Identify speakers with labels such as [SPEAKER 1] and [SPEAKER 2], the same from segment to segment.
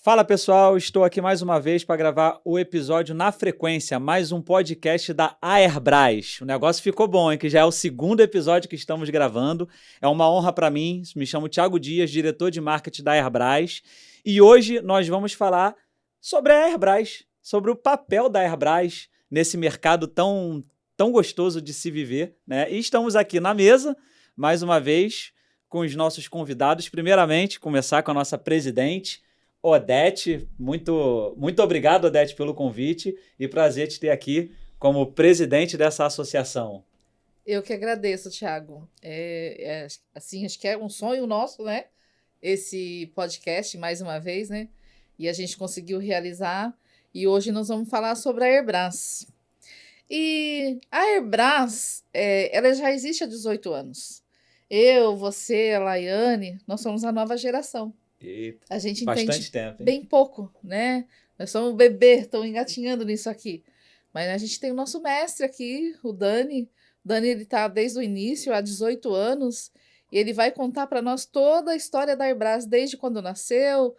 [SPEAKER 1] Fala pessoal, estou aqui mais uma vez para gravar o episódio Na Frequência, mais um podcast da Airbras. O negócio ficou bom, hein? Que já é o segundo episódio que estamos gravando. É uma honra para mim. Me chamo Thiago Dias, diretor de marketing da Airbras. E hoje nós vamos falar sobre a Airbras, sobre o papel da Airbras nesse mercado tão gostoso de se viver, né? E estamos aqui na mesa, mais uma vez, com os nossos convidados. Primeiramente, começar com a nossa presidente, Odete. Muito obrigado, Odete, pelo convite e prazer te ter aqui como presidente dessa associação.
[SPEAKER 2] Eu que agradeço, Thiago. Assim, acho que é um sonho nosso, né? Esse podcast, mais uma vez, né? E a gente conseguiu realizar. E hoje nós vamos falar sobre a Airbras. E a Airbras, ela já existe há 18 anos. Eu, você, a Laiane, nós somos a nova geração.
[SPEAKER 1] Eita,
[SPEAKER 2] a gente
[SPEAKER 1] bastante
[SPEAKER 2] entende
[SPEAKER 1] tempo, hein?
[SPEAKER 2] bem pouco, né? Nós somos bebê, estão engatinhando nisso aqui. Mas a gente tem o nosso mestre aqui, o Dani. O Dani, ele está desde o início, há 18 anos, e ele vai contar para nós toda a história da Airbras, desde quando nasceu,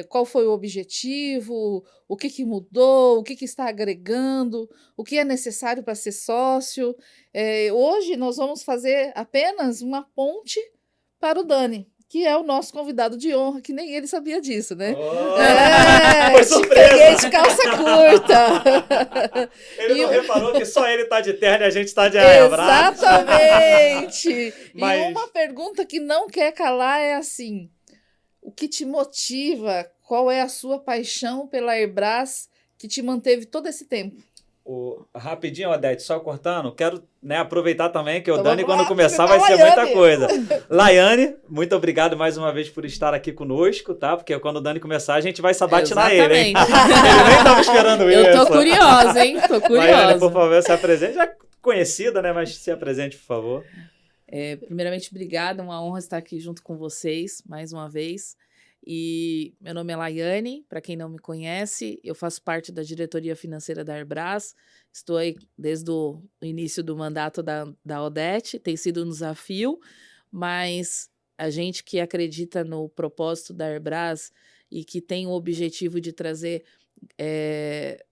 [SPEAKER 2] qual foi o objetivo, o que mudou, o que está agregando, o que é necessário para ser sócio. Hoje nós vamos fazer apenas uma ponte para o Dani, que é o nosso convidado de honra, que nem ele sabia disso, né?
[SPEAKER 1] Foi surpresa!
[SPEAKER 2] Peguei de calça curta.
[SPEAKER 1] Ele não reparou que só ele tá de terno e a gente tá de Airbras?
[SPEAKER 2] Exatamente!
[SPEAKER 1] Mas...
[SPEAKER 2] E uma pergunta que não quer calar é assim, o que te motiva? Qual é a sua paixão pela Airbras que te manteve todo esse tempo?
[SPEAKER 1] Rapidinho, Odete, só cortando, quero aproveitar também que o
[SPEAKER 2] Então,
[SPEAKER 1] Dani, quando começar, vai ser muita coisa. Laiane, muito obrigado mais uma vez por estar aqui conosco, tá? Porque quando o Dani começar, a gente vai sabatinar ele, hein? Ele nem estava esperando isso.
[SPEAKER 3] Eu tô curiosa, hein? Tô curiosa.
[SPEAKER 1] Laiane, por favor, se apresente. Já conhecida, né? Mas se apresente, por favor.
[SPEAKER 3] Primeiramente, obrigada. Uma honra estar aqui junto com vocês, mais uma vez. E meu nome é Laiane, para quem não me conhece, eu faço parte da diretoria financeira da Airbras, estou aí desde o início do mandato da Odete, tem sido um desafio, mas a gente que acredita no propósito da Airbras e que tem o objetivo de trazer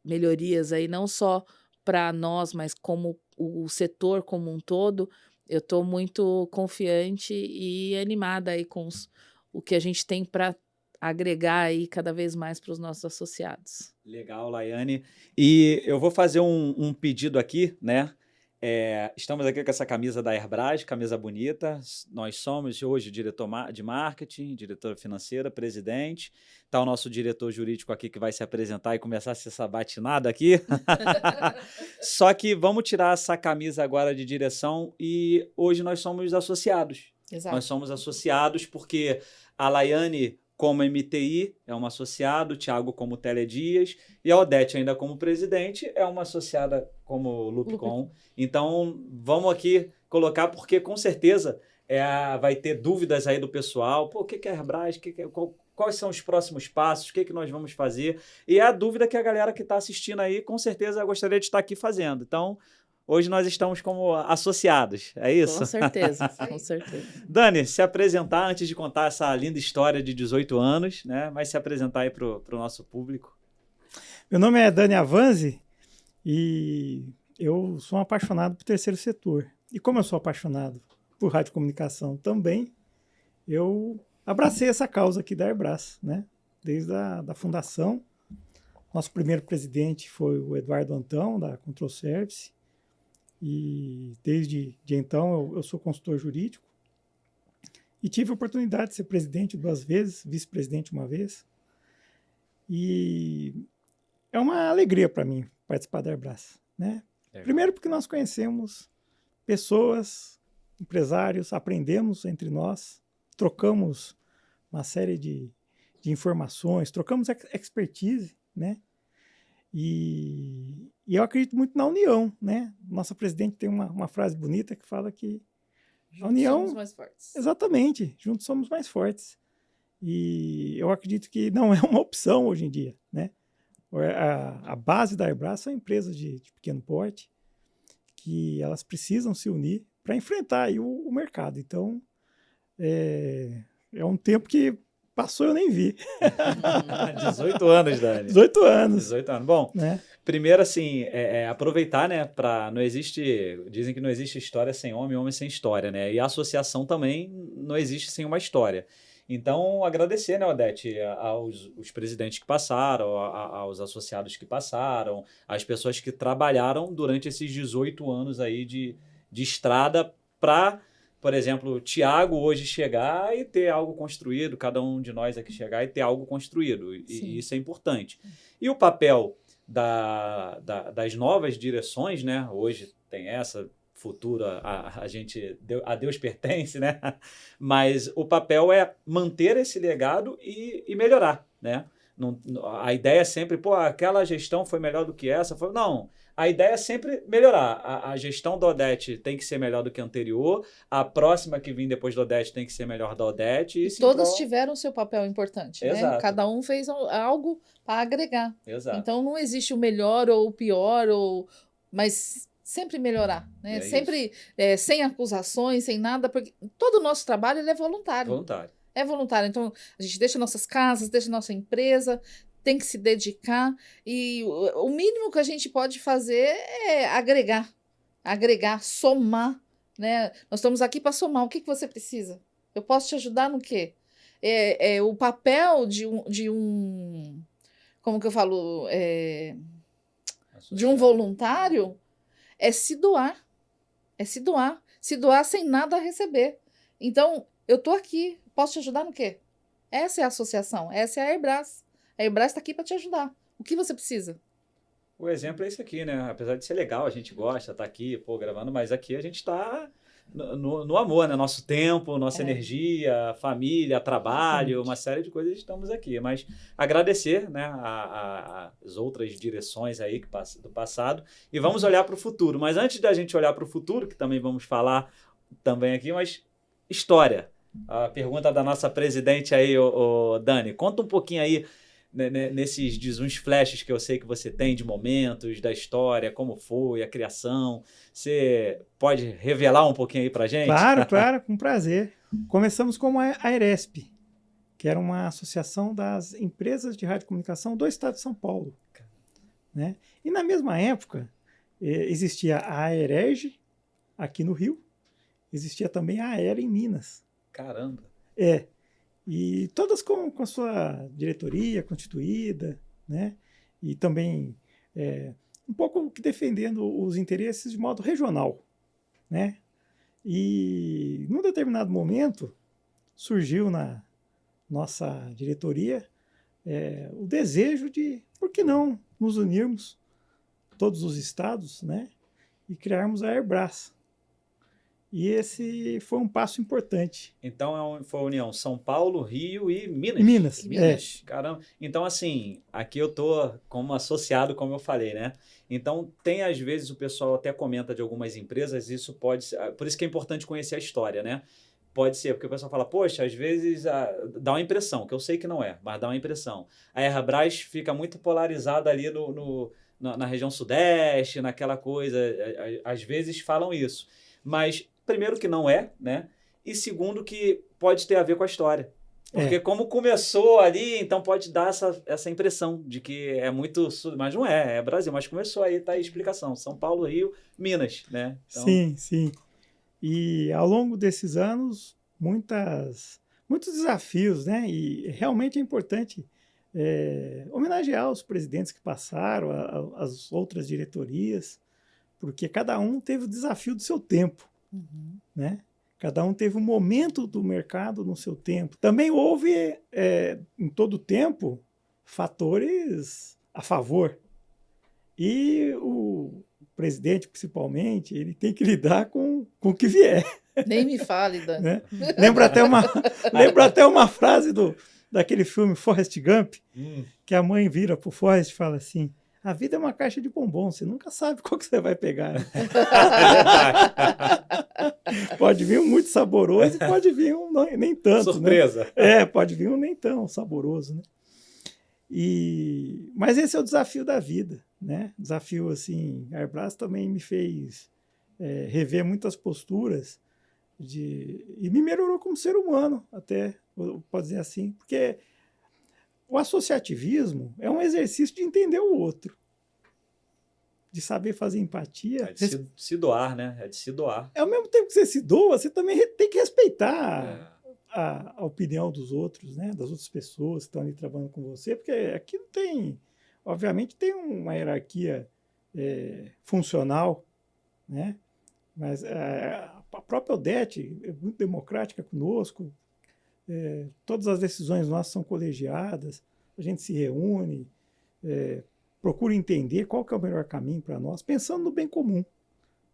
[SPEAKER 3] melhorias aí não só para nós, mas como o setor como um todo, eu estou muito confiante e animada aí com o que a gente tem para agregar aí cada vez mais para os nossos associados.
[SPEAKER 1] Legal, Laiane. E eu vou fazer um pedido aqui, né? Estamos aqui com essa camisa da Airbras, camisa bonita. Nós somos hoje diretor de marketing, diretora financeira, presidente. Está o nosso diretor jurídico aqui que vai se apresentar e começar essa sabatinada aqui. Só que vamos tirar essa camisa agora de direção e hoje nós somos associados.
[SPEAKER 2] Exato.
[SPEAKER 1] Nós somos associados porque a Laiane, como MTI, é uma associada, o Thiago como Teledias, e a Odete ainda como presidente é uma associada como Lupcom. Então, vamos aqui colocar, porque com certeza vai ter dúvidas aí do pessoal. Pô, o que é Airbras? Quais são os próximos passos? O que nós vamos fazer? E é a dúvida que a galera que está assistindo aí, com certeza, gostaria de estar aqui fazendo. Então, hoje nós estamos como associados, é isso?
[SPEAKER 3] Com certeza, com certeza.
[SPEAKER 1] Dani, se apresentar antes de contar essa linda história de 18 anos, né? Mas se apresentar aí para o nosso público.
[SPEAKER 4] Meu nome é Dani Avanzi e eu sou um apaixonado por terceiro setor. E como eu sou apaixonado por radiocomunicação também, eu abracei essa causa aqui da Airbras, né? Desde a fundação. Nosso primeiro presidente foi o Eduardo Antão, da Control Service. E desde então eu sou consultor jurídico e tive a oportunidade de ser presidente 2 vezes, vice-presidente uma vez. E é uma alegria para mim participar da Airbras, né? Primeiro porque nós conhecemos pessoas, empresários, aprendemos entre nós, trocamos uma série de informações, trocamos expertise, né? E eu acredito muito na união, né? Nossa presidente tem uma frase bonita que fala que
[SPEAKER 2] juntos
[SPEAKER 4] a união...
[SPEAKER 2] somos mais fortes.
[SPEAKER 4] Exatamente, juntos somos mais fortes. E eu acredito que não é uma opção hoje em dia, né? A base da Airbras são empresas de pequeno porte que elas precisam se unir para enfrentar aí o mercado. Então, é um tempo que passou eu nem vi.
[SPEAKER 1] 18 anos, Dani.
[SPEAKER 4] 18 anos.
[SPEAKER 1] 18 anos. Bom,
[SPEAKER 4] né?
[SPEAKER 1] primeiro, assim, aproveitar, né, dizem que não existe história sem homem, homem sem história, né, e a associação também não existe sem uma história. Então, agradecer, né, Odete, aos os presidentes que passaram, aos associados que passaram, às pessoas que trabalharam durante esses 18 anos aí de estrada para, por exemplo, o Tiago hoje chegar e ter algo construído, cada um de nós aqui chegar e ter algo construído, e isso é importante. E o papel das novas direções, né, hoje tem essa... futura, a Deus pertence, né? Mas o papel é manter esse legado e melhorar, né? A ideia é sempre, aquela gestão foi melhor do que essa. Não, a ideia é sempre melhorar. A gestão da Odete tem que ser melhor do que a anterior, a próxima que vir depois da Odete tem que ser melhor da Odete. E
[SPEAKER 2] todas tiveram seu papel importante,
[SPEAKER 1] Exato.
[SPEAKER 2] né? Cada um fez algo para agregar.
[SPEAKER 1] Exato.
[SPEAKER 2] Então não existe o melhor ou o pior, mas... sempre melhorar, né? Sempre sem acusações, sem nada, porque todo o nosso trabalho ele é voluntário. É voluntário. Então, a gente deixa nossas casas, deixa nossa empresa, tem que se dedicar. E o mínimo que a gente pode fazer é agregar, somar, né? Nós estamos aqui para somar. O que você precisa? Eu posso te ajudar no quê? O papel de um como que eu falo? De um voluntário é se doar. Se doar sem nada a receber. Então, eu estou aqui, posso te ajudar no quê? Essa é a associação, essa é a Airbras. A Airbras está aqui para te ajudar. O que você precisa?
[SPEAKER 1] O exemplo é esse aqui, né? Apesar de ser legal, a gente gosta, tá aqui, gravando, mas aqui a gente está no amor, né? Nosso tempo, nossa energia, família, trabalho, uma série de coisas, estamos aqui. Mas agradecer, né, as outras direções aí do passado e vamos olhar para o futuro. Mas antes da gente olhar para o futuro, que também vamos falar também aqui, mas história. A pergunta da nossa presidente aí, o Dani, conta um pouquinho aí, nesses uns flashes que eu sei que você tem de momentos da história, como foi a criação. Você pode revelar um pouquinho aí pra gente?
[SPEAKER 4] Claro, com prazer. Começamos como a Airesp, que era uma associação das empresas de radiocomunicação do estado de São Paulo, né? E na mesma época existia a Aerege aqui no Rio, existia também a Aera em Minas.
[SPEAKER 1] Caramba!
[SPEAKER 4] E todas com a sua diretoria constituída, né? E também um pouco defendendo os interesses de modo regional, né? E num determinado momento surgiu na nossa diretoria o desejo de, por que não nos unirmos, todos os estados, né? E criarmos a Airbras. E esse foi um passo importante.
[SPEAKER 1] Então foi a união São Paulo, Rio e Minas.
[SPEAKER 4] Minas.
[SPEAKER 1] Caramba. Então, assim, aqui eu tô como associado, como eu falei, né? Então, tem às vezes o pessoal até comenta de algumas empresas, isso pode ser... Por isso que é importante conhecer a história, né? Pode ser, porque o pessoal fala, poxa, às vezes dá uma impressão, que eu sei que não é, mas dá uma impressão. A Airbras fica muito polarizada ali na região sudeste, naquela coisa, às vezes falam isso. Mas... primeiro que não é, né? E segundo que pode ter a ver com a história. Porque como começou ali, então pode dar essa impressão de que é muito... Mas não é Brasil. Mas começou aí, tá aí a explicação. São Paulo, Rio, Minas, né? Então...
[SPEAKER 4] Sim. E ao longo desses anos, muitos desafios, né? E realmente é importante homenagear os presidentes que passaram, as outras diretorias, porque cada um teve o desafio do seu tempo. Né? Cada um teve um momento do mercado no seu tempo. Também houve, em todo o tempo, fatores a favor. E o presidente, principalmente, ele tem que lidar com o que vier.
[SPEAKER 2] Nem me fale, Dani.
[SPEAKER 4] Né? Lembra até uma frase daquele filme Forrest Gump, que a mãe vira para o Forrest e fala assim: a vida é uma caixa de bombom, você nunca sabe qual que você vai pegar. Né? Pode vir um muito saboroso e pode vir um nem tanto.
[SPEAKER 1] Surpresa.
[SPEAKER 4] Né? Pode vir um nem tão saboroso. Né? Mas esse é o desafio da vida. Né? Desafio, assim, a Airbras também me fez rever muitas posturas e me melhorou como ser humano, até, pode dizer assim, porque o associativismo é um exercício de entender o outro, de saber fazer empatia.
[SPEAKER 1] É de se doar, né? É de se doar.
[SPEAKER 4] Ao mesmo tempo que você se doa, você também tem que respeitar a opinião dos outros, né? Das outras pessoas que estão ali trabalhando com você, porque aqui não tem, obviamente tem uma hierarquia funcional, né? Mas a própria Odete é muito democrática conosco, todas as decisões nossas são colegiadas, a gente se reúne, procura entender qual que é o melhor caminho para nós, pensando no bem comum,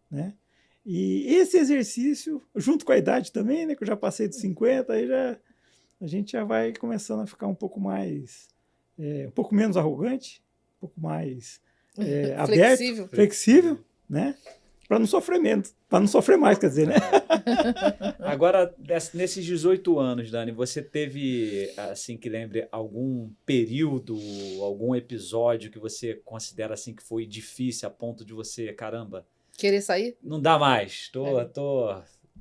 [SPEAKER 4] né? E esse exercício, junto com a idade também, né, que eu já passei dos 50, aí a gente já vai começando a ficar um pouco mais, um pouco menos arrogante, um pouco mais aberto, flexível, né? Para não sofrer menos, para não sofrer mais, quer dizer, né?
[SPEAKER 1] Agora, nesses 18 anos, Dani, você teve, assim, que lembre, algum período, algum episódio que você considera, assim, que foi difícil a ponto de você, caramba...
[SPEAKER 2] Querer sair?
[SPEAKER 1] Não dá mais,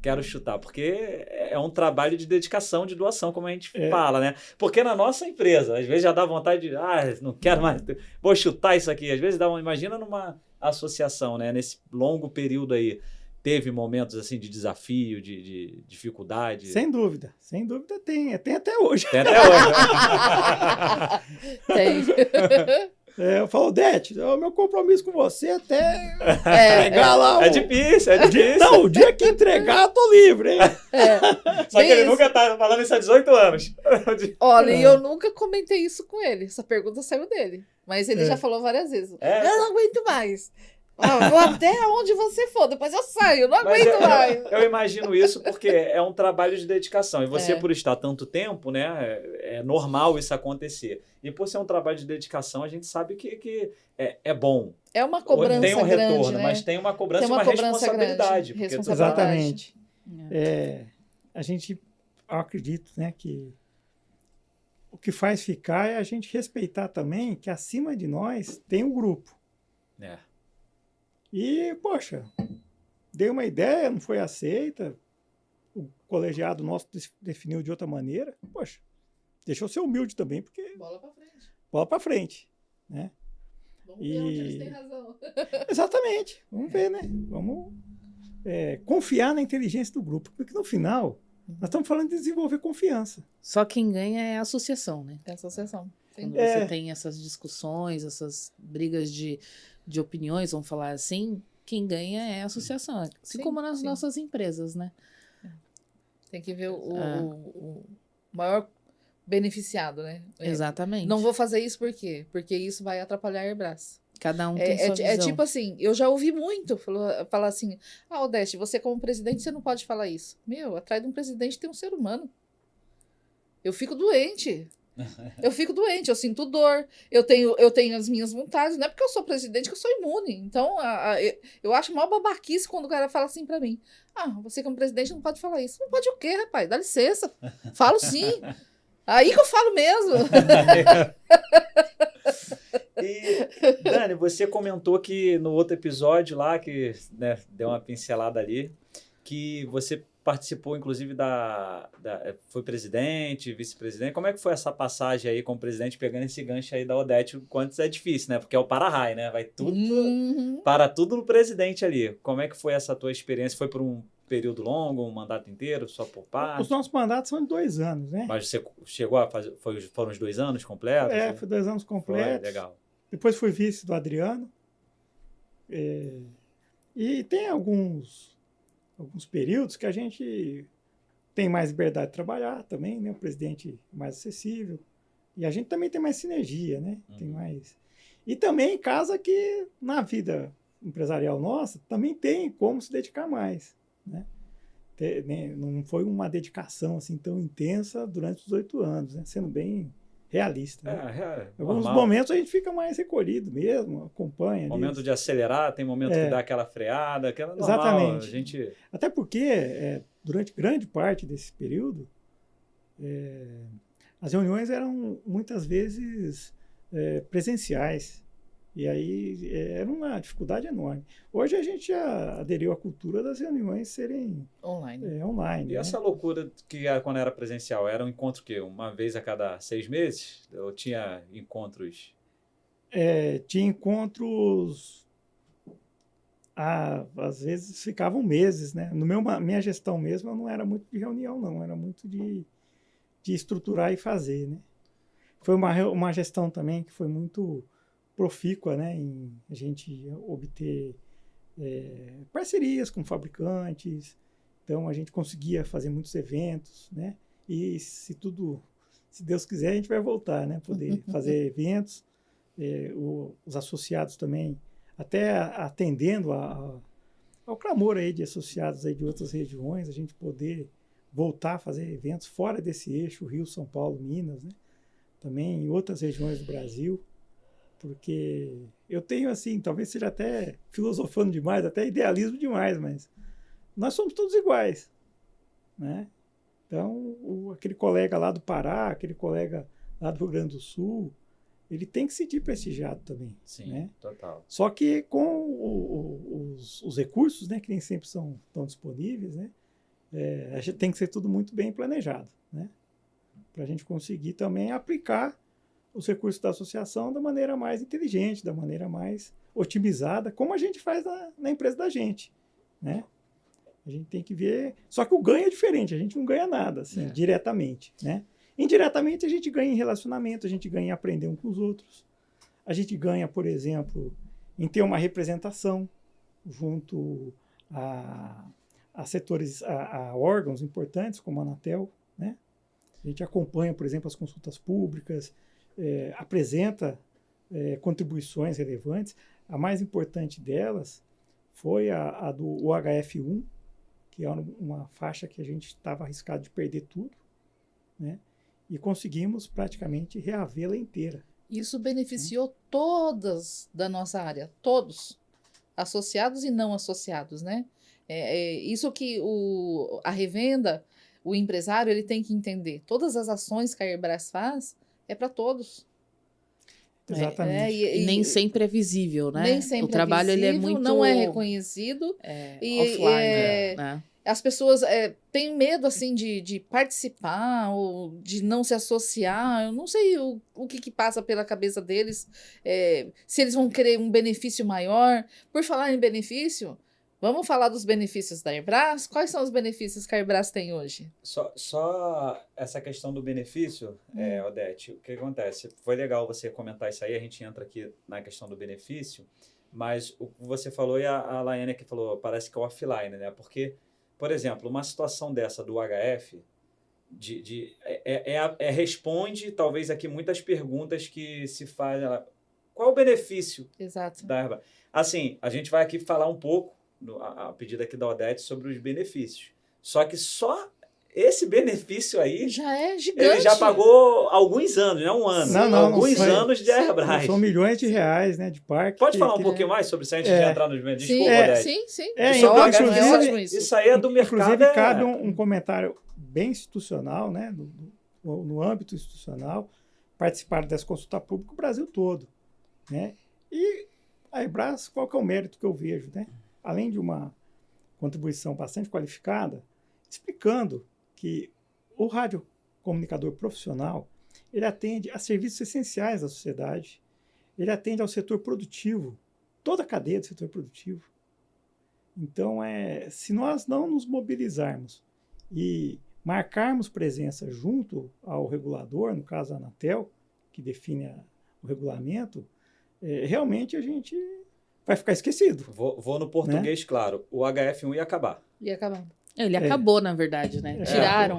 [SPEAKER 1] quero chutar, porque é um trabalho de dedicação, de doação, como a gente fala, né? Porque na nossa empresa, às vezes já dá vontade de, não quero mais, vou chutar isso aqui. Às vezes imagina numa associação, né? Nesse longo período aí, teve momentos assim de desafio, de dificuldade?
[SPEAKER 4] Sem dúvida tem até hoje.
[SPEAKER 1] Tem até hoje.
[SPEAKER 2] Tem.
[SPEAKER 4] Eu falo, Odete, o meu compromisso com você até entregar lá.
[SPEAKER 1] É difícil.
[SPEAKER 4] Não, o dia que entregar, eu tô livre, hein?
[SPEAKER 1] Só que ele nunca tá falando isso há 18 anos.
[SPEAKER 2] Olha, e eu nunca comentei isso com ele. Essa pergunta saiu dele. Mas ele já falou várias vezes. Eu não aguento mais. Vou até onde você for, depois eu saio, eu não aguento mais.
[SPEAKER 1] Eu imagino isso porque é um trabalho de dedicação. E você, por estar tanto tempo, né, é normal isso acontecer. E por ser um trabalho de dedicação, a gente sabe que é bom.
[SPEAKER 2] É uma cobrança grande,
[SPEAKER 1] tem um retorno,
[SPEAKER 2] né?
[SPEAKER 1] mas tem uma cobrança e uma responsabilidade.
[SPEAKER 4] Exatamente. A gente, eu acredito, né, que o que faz ficar é a gente respeitar também que acima de nós tem um grupo. E, poxa, dei uma ideia, não foi aceita, o colegiado nosso definiu de outra maneira, poxa, deixa eu ser humilde também, porque... Bola pra frente, né?
[SPEAKER 2] Vamos ver onde eles têm razão.
[SPEAKER 4] Exatamente, vamos ver, né? Vamos confiar na inteligência do grupo, porque no final, nós estamos falando de desenvolver confiança.
[SPEAKER 3] Só quem ganha é a associação, né?
[SPEAKER 2] É a associação.
[SPEAKER 3] Quando você tem essas discussões, essas brigas de opiniões, vamos falar assim, quem ganha é a associação. Assim como nas nossas empresas, né?
[SPEAKER 2] Tem que ver o maior beneficiado, né?
[SPEAKER 3] Exatamente.
[SPEAKER 2] Não vou fazer isso por quê? Porque isso vai atrapalhar a Airbras.
[SPEAKER 3] Cada um tem sua visão.
[SPEAKER 2] É tipo assim, eu já ouvi muito falar assim, Odete, você como presidente, você não pode falar isso. Meu, atrás de um presidente tem um ser humano. Eu fico doente. Eu sinto dor, eu tenho as minhas vontades, não é porque eu sou presidente que eu sou imune. Então, eu acho maior babaquice quando o cara fala assim pra mim, você como presidente não pode falar isso. Não pode o quê, rapaz? Dá licença. Falo sim. Aí que eu falo mesmo.
[SPEAKER 1] E, Dani, você comentou que no outro episódio lá, que deu uma pincelada ali, que você participou, inclusive, foi presidente, vice-presidente. Como é que foi essa passagem aí como presidente, pegando esse gancho aí da Odete? Quantos é difícil, né? Porque é o para-raio, né? Vai tudo, para tudo no presidente ali. Como é que foi essa tua experiência? Foi por um período longo, um mandato inteiro, só por parte?
[SPEAKER 4] Os nossos mandatos são de 2 anos, né?
[SPEAKER 1] Mas você chegou a fazer, foram os 2 anos completos?
[SPEAKER 4] Foi 2 anos completos.
[SPEAKER 1] Foi, legal.
[SPEAKER 4] Depois fui vice do Adriano. E tem alguns períodos que a gente tem mais liberdade de trabalhar também, né? O presidente mais acessível. E a gente também tem mais sinergia, né? Tem mais... E também em casa que na vida empresarial nossa também tem como se dedicar mais, né? Não foi uma dedicação assim tão intensa durante os 8 anos, né? Sendo bem realista. Né? Em alguns momentos a gente fica mais recolhido mesmo, acompanha.
[SPEAKER 1] Momento de acelerar, tem momento que dá aquela freada, aquela normal.
[SPEAKER 4] Exatamente.
[SPEAKER 1] A gente...
[SPEAKER 4] Até porque, durante grande parte desse período, as reuniões eram muitas vezes presenciais. E aí era uma dificuldade enorme. Hoje a gente já aderiu à cultura das reuniões serem online.
[SPEAKER 1] E
[SPEAKER 4] né?
[SPEAKER 1] essa loucura que era quando era presencial, era um encontro que uma vez a cada 6 meses? Ou tinha encontros?
[SPEAKER 4] Tinha encontros, às vezes ficavam meses, né? Minha gestão mesmo, eu não era muito de reunião, não. Era muito de estruturar e fazer, né? Foi uma gestão também que foi muito profícua, né, em a gente obter parcerias com fabricantes, então a gente conseguia fazer muitos eventos, né, e se Deus quiser, a gente vai voltar, né, poder fazer eventos, os associados também, até atendendo ao clamor aí de associados aí de outras regiões, a gente poder voltar a fazer eventos fora desse eixo, Rio, São Paulo, Minas, né, também em outras regiões do Brasil, porque eu tenho, assim, talvez seja até filosofando demais, até idealismo demais, mas nós somos todos iguais, né? Então, aquele colega lá do Pará, aquele colega lá do Rio Grande do Sul, ele tem que se sentir prestigiado também.
[SPEAKER 1] Sim,
[SPEAKER 4] né?
[SPEAKER 1] total.
[SPEAKER 4] Só que com os recursos, né, que nem sempre estão disponíveis, né, a gente tem que ser tudo muito bem planejado, né, para a gente conseguir também aplicar os recursos da associação da maneira mais inteligente, da maneira mais otimizada, como a gente faz na empresa da gente, né? A gente tem que ver... Só que o ganho é diferente, a gente não ganha nada, assim, diretamente, né? Indiretamente, a gente ganha em relacionamento, a gente ganha em aprender uns com os outros. A gente ganha, por exemplo, em ter uma representação junto a setores, a órgãos importantes, como a Anatel, né? A gente acompanha, por exemplo, as consultas públicas, apresenta contribuições relevantes. A mais importante delas foi a do UHF1, que é uma faixa que a gente estava arriscado de perder tudo, né? E conseguimos praticamente reavê-la inteira.
[SPEAKER 2] Isso beneficiou todas da nossa área, todos, associados e não associados, né? Isso que a revenda, o empresário, ele tem que entender. Todas as ações que a Airbras faz é para todos.
[SPEAKER 4] Exatamente.
[SPEAKER 3] E nem sempre é visível, né?
[SPEAKER 2] Nem sempre
[SPEAKER 3] o trabalho
[SPEAKER 2] é visível,
[SPEAKER 3] ele é muito...
[SPEAKER 2] não é reconhecido.
[SPEAKER 3] Offline, né?
[SPEAKER 2] As pessoas têm medo, assim, de participar ou de não se associar. Eu não sei o que passa pela cabeça deles, se eles vão querer um benefício maior. Por falar em benefício, vamos falar dos benefícios da Airbras? Quais são os benefícios que a Airbras tem hoje?
[SPEAKER 1] Só essa questão do benefício, Odete, o que acontece? Foi legal você comentar isso aí, a gente entra aqui na questão do benefício, mas o que você falou e a Laiane que falou, parece que é offline, né? Porque, por exemplo, uma situação dessa do HF, responde talvez aqui muitas perguntas que se faz. Qual o benefício
[SPEAKER 2] Exato.
[SPEAKER 1] da Airbras? Assim, a gente vai aqui falar um pouco, a pedido aqui da Odete, sobre os benefícios. Só que só esse benefício aí...
[SPEAKER 2] Já é gigante.
[SPEAKER 1] Ele já pagou alguns anos, não um ano. Alguns anos de Airbras.
[SPEAKER 4] São milhões de reais, né, de parque.
[SPEAKER 1] Pode falar um pouquinho mais sobre isso, antes de entrar nos benefícios? Desculpa, Odete.
[SPEAKER 2] Sim.
[SPEAKER 1] Isso aí é do mercado.
[SPEAKER 4] Inclusive, cabe um comentário bem institucional, né, no âmbito institucional, participar dessa consulta pública o Brasil todo, né? E a Airbras, qual que é o mérito que eu vejo, né? Além de uma contribuição bastante qualificada, explicando que o radiocomunicador profissional, ele atende a serviços essenciais da sociedade, ele atende ao setor produtivo, toda a cadeia do setor produtivo. Então, se nós não nos mobilizarmos e marcarmos presença junto ao regulador, no caso a Anatel, que define o regulamento, realmente a gente vai ficar esquecido.
[SPEAKER 1] Vou no português, né? Claro. O HF1 ia acabar.
[SPEAKER 2] Ia acabar.
[SPEAKER 3] Ele acabou, na verdade, né? Tiraram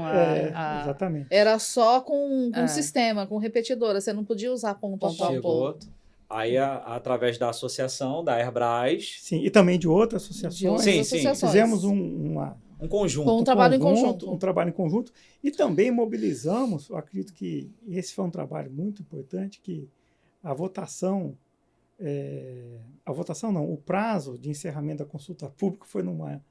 [SPEAKER 4] exatamente.
[SPEAKER 2] Era só com sistema, com repetidora. Você não podia usar ponto a ponto.
[SPEAKER 1] Aí, através da associação, da Airbras...
[SPEAKER 4] Sim, e também de outras associações.
[SPEAKER 1] Sim.
[SPEAKER 4] Fizemos
[SPEAKER 1] um conjunto.
[SPEAKER 2] Um trabalho em conjunto.
[SPEAKER 4] Um trabalho em conjunto. E também mobilizamos, eu acredito que esse foi um trabalho muito importante, que a votação não, o prazo de encerramento da consulta pública foi numa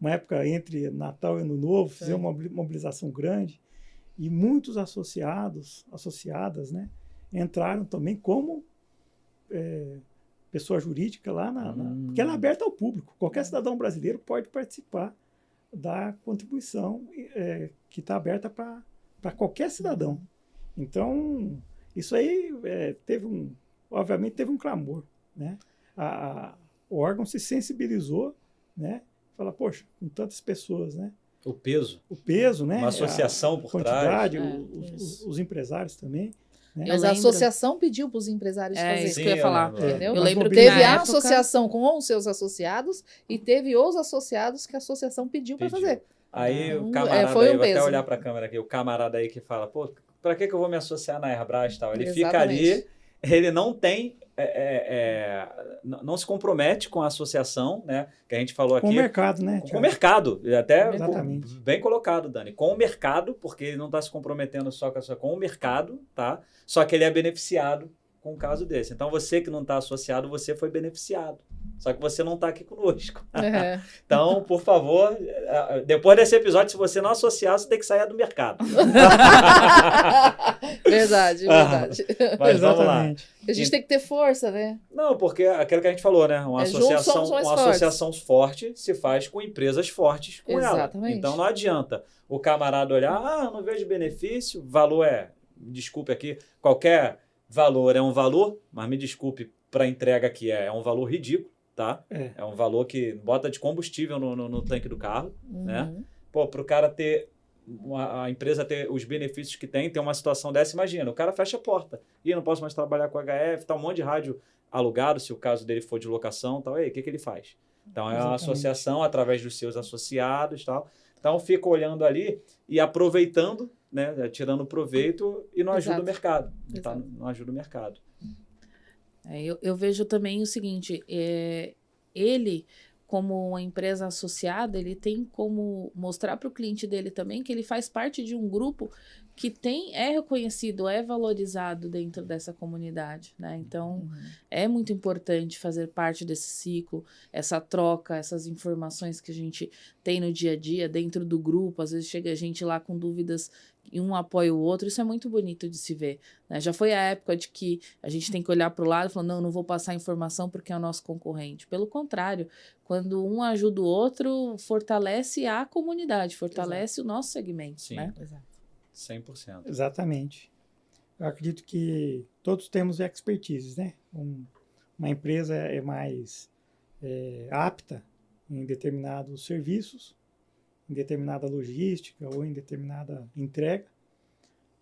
[SPEAKER 4] época entre Natal e Ano Novo, fizemos uma mobilização grande, e muitos associadas, né, entraram também como pessoa jurídica lá, porque ela é aberta ao público. Qualquer cidadão brasileiro pode participar da contribuição que está aberta para qualquer cidadão. Então, isso aí obviamente teve um clamor, né? O órgão se sensibilizou, né? Fala, poxa, com tantas pessoas, né?
[SPEAKER 1] O peso,
[SPEAKER 4] né?
[SPEAKER 1] Uma associação por
[SPEAKER 4] quantidade,
[SPEAKER 1] trás.
[SPEAKER 4] os empresários também. Né?
[SPEAKER 2] Mas a associação pediu para os empresários fazer.
[SPEAKER 3] Isso que eu ia falar.
[SPEAKER 2] Entendeu?
[SPEAKER 3] Eu lembro que
[SPEAKER 2] teve
[SPEAKER 3] na
[SPEAKER 2] a associação com os seus associados e teve os associados que a associação pediu para fazer.
[SPEAKER 1] Aí o camarada
[SPEAKER 2] foi
[SPEAKER 1] aí, vou
[SPEAKER 2] peso.
[SPEAKER 1] até olhar para a câmera aqui, o camarada aí que fala, pô, para que eu vou me associar na Airbras e tal? Ele fica ali, ele não tem, não se compromete com a associação, né? Que a gente falou aqui.
[SPEAKER 4] Com o mercado, né?
[SPEAKER 1] Com o mercado, até
[SPEAKER 4] Exatamente.
[SPEAKER 1] Bem colocado, Dani. Com o mercado, porque ele não está se comprometendo só com o mercado, tá? Só que ele é beneficiado com um caso desse. Então, você que não está associado, você foi beneficiado. Só que você não está aqui conosco. Então, por favor, depois desse episódio, se você não associar, você tem que sair do mercado.
[SPEAKER 2] Verdade.
[SPEAKER 1] Mas vamos lá.
[SPEAKER 2] A gente tem que ter força, né?
[SPEAKER 1] Não, porque aquilo que a gente falou, né? Uma associação forte se faz com empresas fortes com ela. Então, não adianta o camarada olhar, não vejo benefício, valor desculpe aqui, qualquer valor é um valor, mas me desculpe, para entrega aqui é um valor ridículo. Tá? É um valor que bota de combustível no tanque do carro, né? Pô, para o cara ter, a empresa ter os benefícios que tem uma situação dessa, imagina, o cara fecha a porta. Não posso mais trabalhar com HF, tá um monte de rádio alugado, se o caso dele for de locação, tal. O que ele faz? Então, é uma associação através dos seus associados, tal. Então, fica olhando ali e aproveitando, né? Tirando proveito e não ajuda o mercado. Tá? Não ajuda o mercado.
[SPEAKER 3] Eu vejo também o seguinte, ele, como uma empresa associada, ele tem como mostrar para o cliente dele também que ele faz parte de um grupo que é reconhecido, é valorizado dentro dessa comunidade, né? Então, é muito importante fazer parte desse ciclo, essa troca, essas informações que a gente tem no dia a dia, dentro do grupo, às vezes chega a gente lá com dúvidas e um apoia o outro, isso é muito bonito de se ver, né? Já foi a época de que a gente tem que olhar para o lado e falar, não vou passar informação porque é o nosso concorrente. Pelo contrário, quando um ajuda o outro, fortalece a comunidade, fortalece o nosso segmento,
[SPEAKER 1] Sim.
[SPEAKER 3] Né?
[SPEAKER 1] 100%.
[SPEAKER 4] Exatamente. Eu acredito que todos temos expertise, né? Uma empresa é mais apta em determinados serviços, em determinada logística ou em determinada entrega.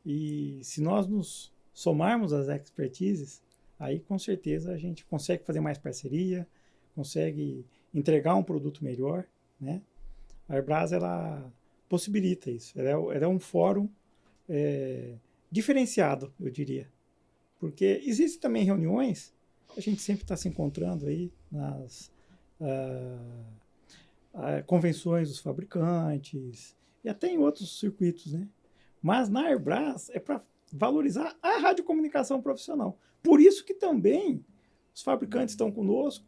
[SPEAKER 4] E se nós nos somarmos as expertises, aí com certeza a gente consegue fazer mais parceria, consegue entregar um produto melhor, né? A Airbras, ela possibilita isso. Ela é um fórum diferenciado, eu diria. Porque existem também reuniões, a gente sempre está se encontrando aí nas convenções dos fabricantes e até em outros circuitos, né? Mas na Airbras é para valorizar a radiocomunicação profissional. Por isso que também os fabricantes estão conosco,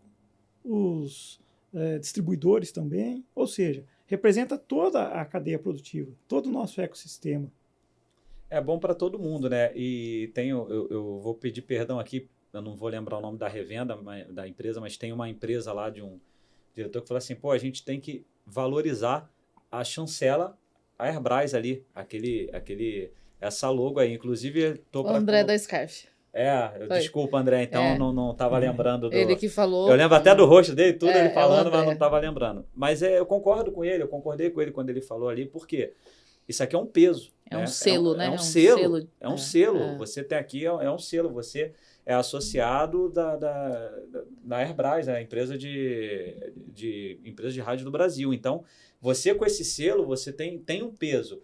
[SPEAKER 4] os distribuidores também, ou seja, representa toda a cadeia produtiva, todo o nosso ecossistema.
[SPEAKER 1] É bom para todo mundo, né? E eu vou pedir perdão aqui, eu não vou lembrar o nome da revenda da empresa, mas tem uma empresa lá de um diretor que falou assim, a gente tem que valorizar a chancela Airbras ali, essa logo aí. Inclusive,
[SPEAKER 2] o André da Scarf.
[SPEAKER 1] Desculpa, André, então não estava lembrando
[SPEAKER 2] Ele que falou.
[SPEAKER 1] Eu lembro até do rosto dele, tudo ele falando, mas não estava lembrando. Mas eu concordo com ele, eu concordei com ele quando ele falou ali, porque isso aqui é um peso.
[SPEAKER 3] É um selo, né?
[SPEAKER 1] É um selo. É um selo. Você tem aqui, é um selo. Você é associado da Airbras, a empresa empresa de rádio do Brasil. Então, você com esse selo, você tem um peso.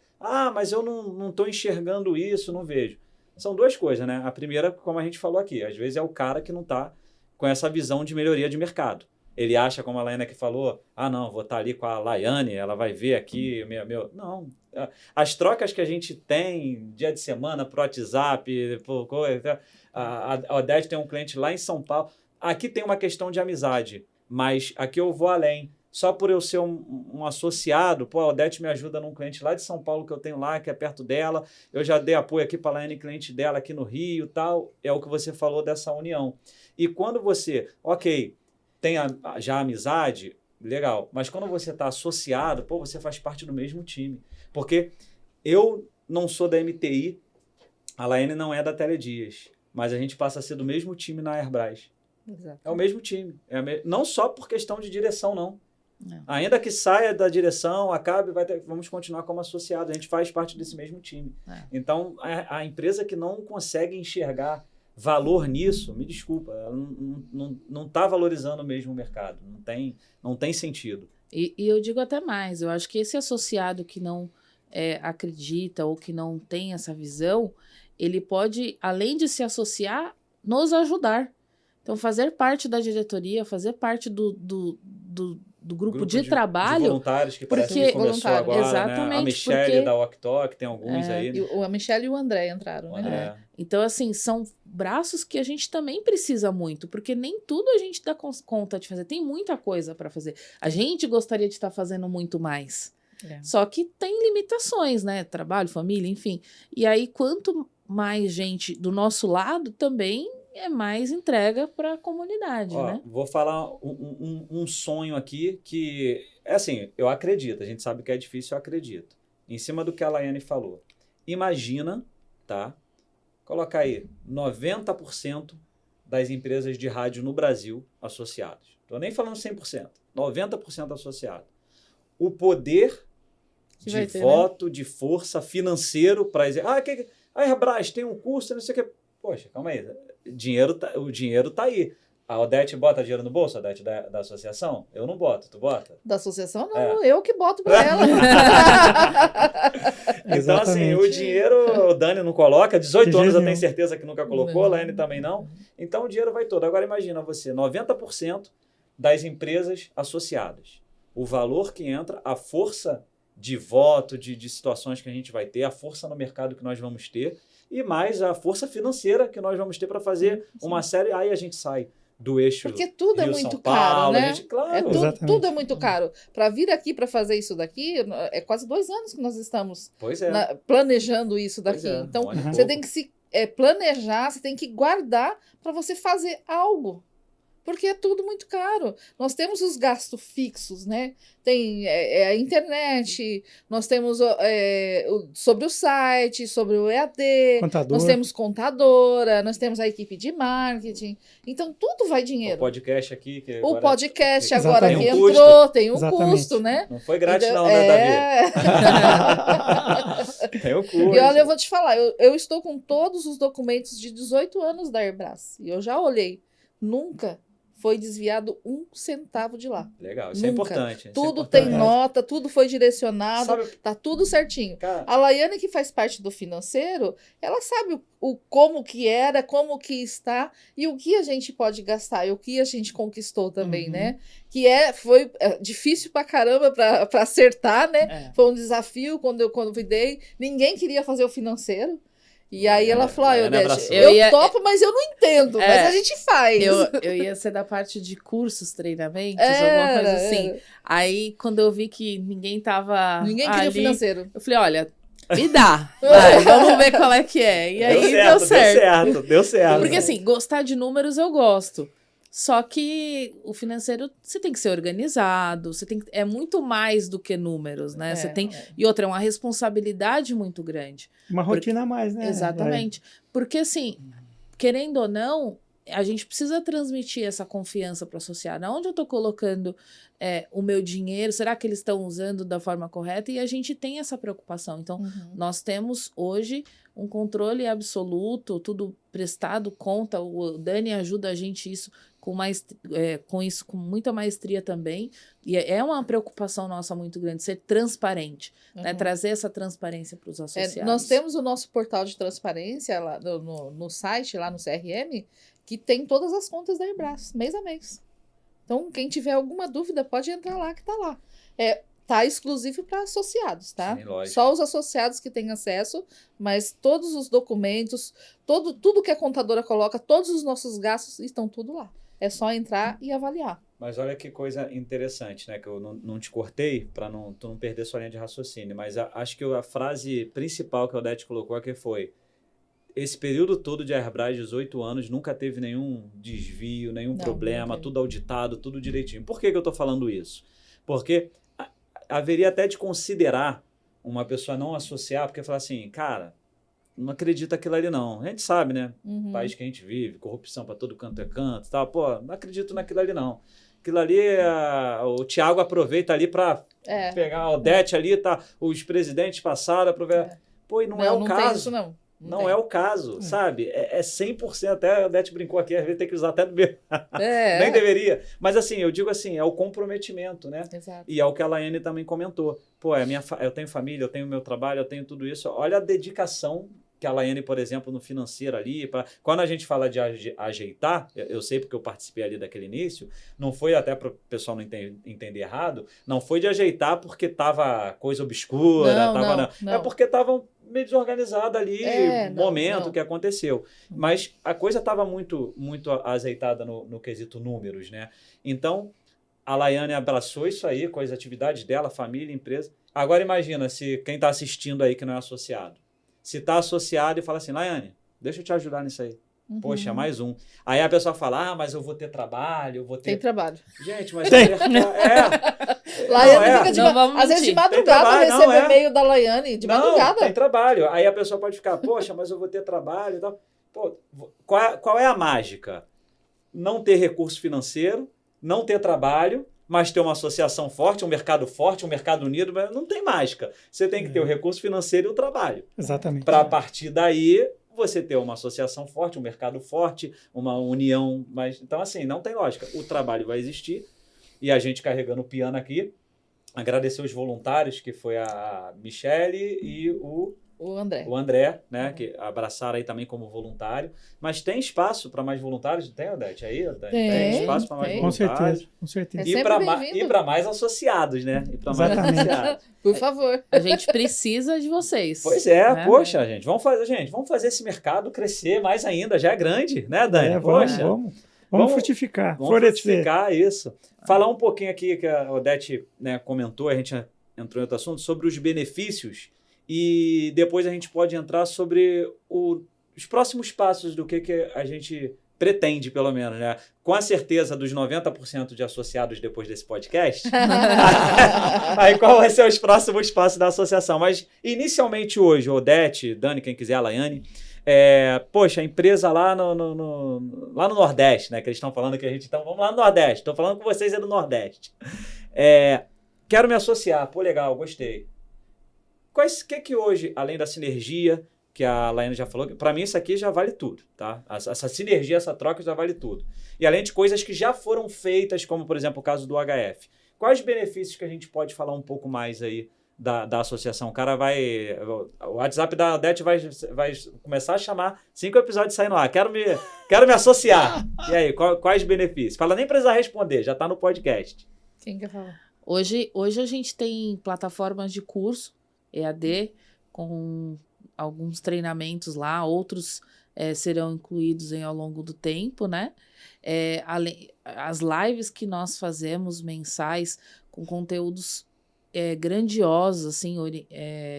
[SPEAKER 1] Mas eu não estou enxergando isso, não vejo. São duas coisas, né? A primeira, como a gente falou aqui, às vezes é o cara que não está com essa visão de melhoria de mercado. Ele acha, como a Laiane aqui falou, não, vou estar ali com a Laiane, ela vai ver aqui, Não, as trocas que a gente tem dia de semana pro WhatsApp, a Odete tem um cliente lá em São Paulo, aqui tem uma questão de amizade, mas aqui eu vou além. Só por eu ser um associado, a Odete me ajuda num cliente lá de São Paulo que eu tenho lá, que é perto dela, eu já dei apoio aqui para a Laiane, cliente dela aqui no Rio e tal, é o que você falou dessa união. E quando você, ok, tem já amizade, legal, mas quando você está associado, pô, você faz parte do mesmo time. Porque eu não sou da MTI, a Laiane não é da Teledias, mas a gente passa a ser do mesmo time na Airbras.
[SPEAKER 2] Exato.
[SPEAKER 1] É o mesmo time. Não só por questão de direção, não.
[SPEAKER 3] Não.
[SPEAKER 1] Ainda que saia da direção, acabe, vamos continuar como associado. A gente faz parte desse mesmo time. Então, a empresa que não consegue enxergar valor nisso, me desculpa, ela não está valorizando mesmo o mercado. Não tem sentido.
[SPEAKER 3] E eu digo até mais, eu acho que esse associado que não acredita ou que não tem essa visão, ele pode, além de se associar, nos ajudar. Então, fazer parte da diretoria, fazer parte do grupo de trabalho.
[SPEAKER 1] De voluntários que parece que começou agora,
[SPEAKER 3] exatamente,
[SPEAKER 1] né? A Michelle da Oktok, tem alguns aí. Né?
[SPEAKER 2] A Michelle e o André entraram, né?
[SPEAKER 3] Então, assim, são braços que a gente também precisa muito, porque nem tudo a gente dá conta de fazer. Tem muita coisa para fazer. A gente gostaria de estar fazendo muito mais. Só que tem limitações, né? Trabalho, família, enfim. E aí, quanto mais gente do nosso lado, também é mais entrega para a comunidade, né?
[SPEAKER 1] Vou falar um sonho aqui que, é assim, eu acredito, a gente sabe que é difícil, eu acredito. Em cima do que a Laiane falou. Imagina, tá? Colocar aí 90% das empresas de rádio no Brasil associadas. Estou nem falando 100%, 90% associados. O poder de voto, né? De força financeiro para dizer, a Airbras tem um curso, não sei o que. Poxa, calma aí. O dinheiro tá aí. A Odete bota dinheiro no bolso, Odete, da associação? Eu não boto, tu bota?
[SPEAKER 2] Da associação, não. Eu que boto para ela.
[SPEAKER 1] Então, assim, o dinheiro o Dani não coloca. 18 anos eu tenho certeza que nunca colocou, a Laine também não. Então, o dinheiro vai todo. Agora, imagina você, 90% das empresas associadas. O valor que entra, a força de voto, de situações que a gente vai ter, a força no mercado que nós vamos ter, e mais a força financeira que nós vamos ter para fazer uma série. Aí a gente sai do eixo.
[SPEAKER 2] Porque tudo
[SPEAKER 1] Rio,
[SPEAKER 2] é muito
[SPEAKER 1] São
[SPEAKER 2] caro,
[SPEAKER 1] Paulo,
[SPEAKER 2] né?
[SPEAKER 1] Claro.
[SPEAKER 2] Tudo é muito caro. Para vir aqui para fazer isso daqui, é quase 2 anos que nós estamos planejando isso daqui. Então, você tem que se planejar, você tem que guardar para você fazer algo. Porque é tudo muito caro. Nós temos os gastos fixos, né? Tem a internet, nós temos sobre o site, sobre o EAD, nós temos contadora, nós temos a equipe de marketing. Então, tudo vai dinheiro.
[SPEAKER 1] O podcast aqui.
[SPEAKER 2] O podcast agora que entrou, tem um custo, né?
[SPEAKER 1] Não foi grátis não, né, Davi? Tem o custo.
[SPEAKER 2] E olha, eu vou te falar, eu estou com todos os documentos de 18 anos da Airbras. E eu já olhei. Nunca foi desviado 1 centavo de lá.
[SPEAKER 1] Legal, isso é importante.
[SPEAKER 2] Tudo tem nota, tudo foi direcionado, tá tudo certinho.
[SPEAKER 1] Cara,
[SPEAKER 2] a Laiane, que faz parte do financeiro, ela sabe o como que era, como que está e o que a gente pode gastar e o que a gente conquistou também, né? Que foi difícil pra caramba pra acertar, né? Foi um desafio quando eu convidei. Ninguém queria fazer o financeiro. E aí ela falou, eu topo, mas eu não entendo, mas a gente faz.
[SPEAKER 3] Eu ia ser da parte de cursos, treinamentos, alguma coisa assim. Aí, quando eu vi que ninguém tava
[SPEAKER 2] Ninguém queria o financeiro.
[SPEAKER 3] Eu falei, olha, me dá, vamos ver qual é que é. E aí
[SPEAKER 1] deu certo.
[SPEAKER 3] Porque assim, gostar de números eu gosto. Só que o financeiro, você tem que ser organizado, é muito mais do que números, né? E outra, é uma responsabilidade muito grande.
[SPEAKER 4] Uma rotina a mais, né?
[SPEAKER 3] Exatamente. Porque assim, querendo ou não, a gente precisa transmitir essa confiança para o associado. Onde eu estou colocando o meu dinheiro? Será que eles estão usando da forma correta? E a gente tem essa preocupação. Então, nós temos hoje um controle absoluto, tudo prestado, conta. O Dani ajuda a gente com muita maestria também. E é uma preocupação nossa muito grande, ser transparente, né? Trazer essa transparência para os associados.
[SPEAKER 2] Nós temos o nosso portal de transparência lá no site, lá no CRM, que tem todas as contas da Airbras, mês a mês. Então, quem tiver alguma dúvida, pode entrar lá, que tá lá. Tá exclusivo para associados, tá?
[SPEAKER 1] Sim,
[SPEAKER 2] só os associados que têm acesso, mas todos os documentos, tudo que a contadora coloca, todos os nossos gastos estão tudo lá. É só entrar e avaliar.
[SPEAKER 1] Mas olha que coisa interessante, né? Que eu não te cortei para tu não perder sua linha de raciocínio, mas acho que a frase principal que a Odete colocou aqui foi esse período todo de Airbras, 18 anos, nunca teve nenhum desvio, nenhum problema, tudo auditado, tudo direitinho. Por que eu estou falando isso? Porque haveria até de considerar uma pessoa não associar, porque falar assim, cara, não acredito aquilo ali não. A gente sabe, né? O país que a gente vive, corrupção para todo canto é canto, tal. Pô, não acredito naquilo ali não. Aquilo ali, o Thiago aproveita ali para pegar a Odete ali, tá? Os presidentes passaram, aproveitar. Pô, e não é o caso.
[SPEAKER 2] Tem isso, não.
[SPEAKER 1] Não é o caso, sabe? É 100%, até a Odete brincou aqui, às vezes tem que usar até no B. Nem deveria. Mas assim, eu digo assim, é o comprometimento, né?
[SPEAKER 2] Exato.
[SPEAKER 1] E é o que a Laiane também comentou. Pô, eu tenho família, eu tenho meu trabalho, eu tenho tudo isso. Olha a dedicação que a Laiane, por exemplo, no financeiro ali, quando a gente fala de ajeitar, eu sei porque eu participei ali daquele início, não foi até para o pessoal não entender errado, não foi de ajeitar porque estava coisa obscura, não. É porque estava meio desorganizado ali, momento que aconteceu. Mas a coisa estava muito, muito azeitada no quesito números, né? Então, a Laiane abraçou isso aí com as atividades dela, família, empresa. Agora imagina se quem está assistindo aí que não é associado. Se está associado e fala assim, Laiane, deixa eu te ajudar nisso aí. Poxa, mais um. Aí a pessoa fala, mas eu vou ter trabalho, eu vou ter...
[SPEAKER 2] Tem trabalho.
[SPEAKER 1] Gente, mas...
[SPEAKER 2] Laiane fica às vezes de madrugada recebe e-mail da Laiane, de madrugada.
[SPEAKER 1] Tem trabalho. Aí a pessoa pode ficar, poxa, mas eu vou ter trabalho e tal. Pô, qual é a mágica? Não ter recurso financeiro, não ter trabalho, mas ter uma associação forte, um mercado unido, mas não tem mágica. Você tem que ter o recurso financeiro e o trabalho.
[SPEAKER 4] Exatamente.
[SPEAKER 1] Para a partir daí, você ter uma associação forte, um mercado forte, uma união. Então, assim, não tem lógica. O trabalho vai existir e a gente carregando o piano aqui, agradecer os voluntários, que foi a Michele e o André, né, que abraçaram aí também como voluntário. Mas tem espaço para mais voluntários? Tem, Odete? Tem espaço para mais voluntários?
[SPEAKER 4] Com certeza.
[SPEAKER 1] E para mais associados, né?
[SPEAKER 4] Exatamente.
[SPEAKER 2] Por favor.
[SPEAKER 3] A gente precisa de vocês.
[SPEAKER 1] Pois é, né? Poxa, gente, vamos fazer esse mercado crescer mais ainda. Já é grande, né, Dani?
[SPEAKER 4] Vamos frutificar.
[SPEAKER 1] Vamos frutificar isso. Falar um pouquinho aqui, que a Odete, né, comentou, a gente entrou em outro assunto, sobre os benefícios. E depois a gente pode entrar sobre os próximos passos do que a gente pretende, pelo menos, né? Com a certeza dos 90% de associados depois desse podcast. Aí qual vai ser os próximos passos da associação? Mas inicialmente hoje, Odete, Dani, quem quiser, a Laiane, poxa, a empresa lá no Nordeste, né? Que eles estão falando que a gente... Então, vamos lá no Nordeste. Estou falando com vocês do Nordeste. Quero me associar. Pô, legal, gostei. Que hoje, além da sinergia, que a Laiane já falou, para mim isso aqui já vale tudo, tá? Essa sinergia, essa troca já vale tudo. E além de coisas que já foram feitas, como por exemplo o caso do HF. Quais benefícios que a gente pode falar um pouco mais aí da associação? O cara o WhatsApp da Odete vai começar a chamar 5 episódios saindo lá. Quero me associar. E aí, quais benefícios? Fala, nem precisa responder, já está no podcast.
[SPEAKER 2] Quem quer falar?
[SPEAKER 3] Hoje a gente tem plataformas de curso, EAD, com alguns treinamentos lá, outros serão incluídos ao longo do tempo, né? As lives que nós fazemos mensais com conteúdos grandiosos, assim,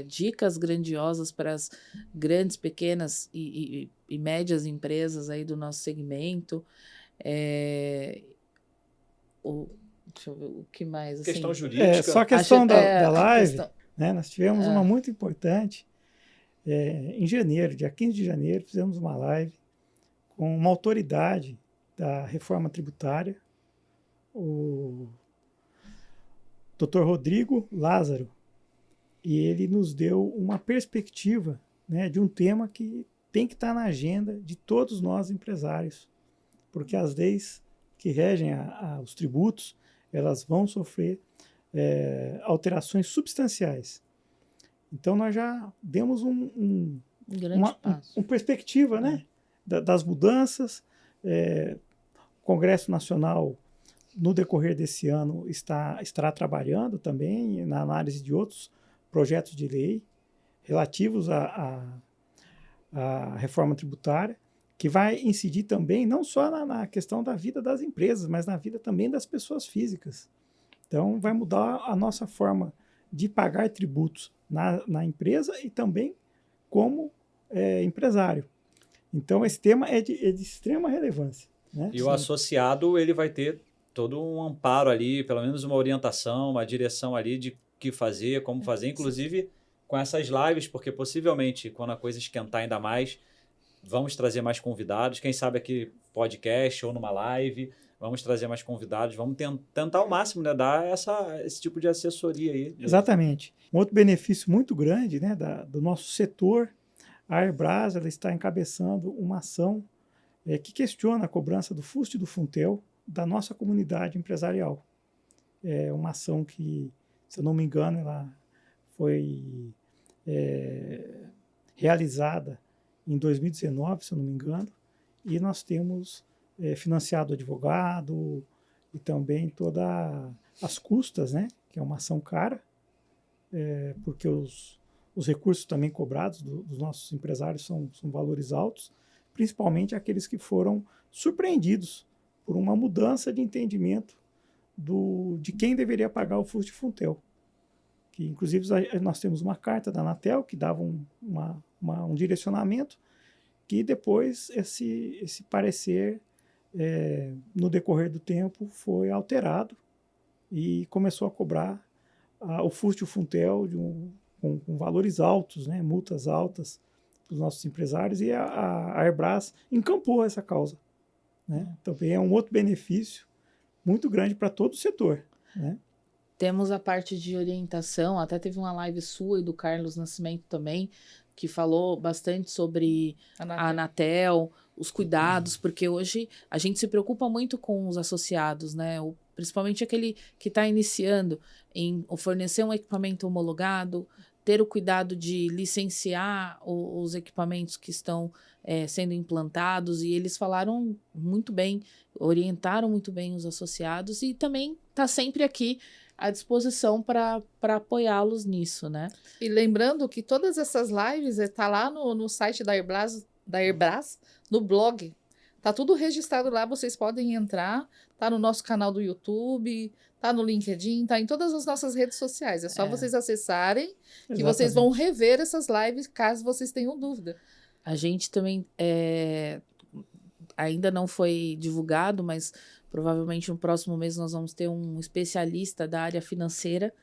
[SPEAKER 3] dicas grandiosas para as grandes, pequenas e médias empresas aí do nosso segmento. Deixa eu ver o que mais. Assim,
[SPEAKER 1] questão jurídica.
[SPEAKER 4] Só a questão da live, né? Nós tivemos uma muito importante. Em janeiro, dia 15 de janeiro, fizemos uma live com uma autoridade da reforma tributária, o Dr. Rodrigo Lázaro, e ele nos deu uma perspectiva, né, de um tema que tem que estar na agenda de todos nós empresários, porque as leis que regem os tributos, elas vão sofrer alterações substanciais. Então, nós já demos uma perspectiva, né, das mudanças. O Congresso Nacional, no decorrer desse ano, estará trabalhando também na análise de outros projetos de lei relativos à reforma tributária, que vai incidir também não só na questão da vida das empresas, mas na vida também das pessoas físicas. Então, vai mudar a nossa forma de pagar tributos na empresa e também como empresário. Então, esse tema é de extrema relevância. Né?
[SPEAKER 1] E o associado, ele vai ter todo um amparo ali, pelo menos uma orientação, uma direção ali de o que fazer, como fazer, inclusive com essas lives, porque possivelmente, quando a coisa esquentar ainda mais, vamos trazer mais convidados, quem sabe aqui podcast ou numa live, vamos trazer mais convidados, vamos tentar ao máximo, né, dar esse tipo de assessoria aí.
[SPEAKER 4] Exatamente. Um outro benefício muito grande, né, do nosso setor, a Airbras, ela está encabeçando uma ação que questiona a cobrança do FUST e do Funtel da nossa comunidade empresarial. É uma ação que, se eu não me engano, ela foi realizada em 2019, se eu não me engano, e nós temos financiado advogado e também todas as custas, né, que é uma ação cara, porque os recursos também cobrados dos nossos empresários são valores altos, principalmente aqueles que foram surpreendidos por uma mudança de entendimento de quem deveria pagar o FUST Funtel. Que, inclusive, nós temos uma carta da Anatel que dava um direcionamento, que depois esse parecer, no decorrer do tempo, foi alterado e começou a cobrar o FUST e o Funtel com valores altos, né, multas altas dos nossos empresários, e a Airbras encampou essa causa. Né? Também é um outro benefício muito grande para todo o setor. Né?
[SPEAKER 3] Temos a parte de orientação, até teve uma live sua e do Carlos Nascimento também, que falou bastante sobre a Anatel, os cuidados, porque hoje a gente se preocupa muito com os associados, né? Principalmente aquele que está iniciando em fornecer um equipamento homologado, ter o cuidado de licenciar os equipamentos que estão sendo implantados, e eles falaram muito bem, orientaram muito bem os associados, e também está sempre aqui à disposição para apoiá-los nisso, né?
[SPEAKER 2] E lembrando que todas essas lives estão lá no site da Airbras, no blog. Tá tudo registrado lá, vocês podem entrar, tá no nosso canal do YouTube, tá no LinkedIn, tá em todas as nossas redes sociais. É só vocês acessarem, que
[SPEAKER 4] Exatamente.
[SPEAKER 2] vocês vão rever essas lives, caso vocês tenham dúvida.
[SPEAKER 3] A gente também ainda não foi divulgado, mas provavelmente no próximo mês nós vamos ter um especialista da área financeira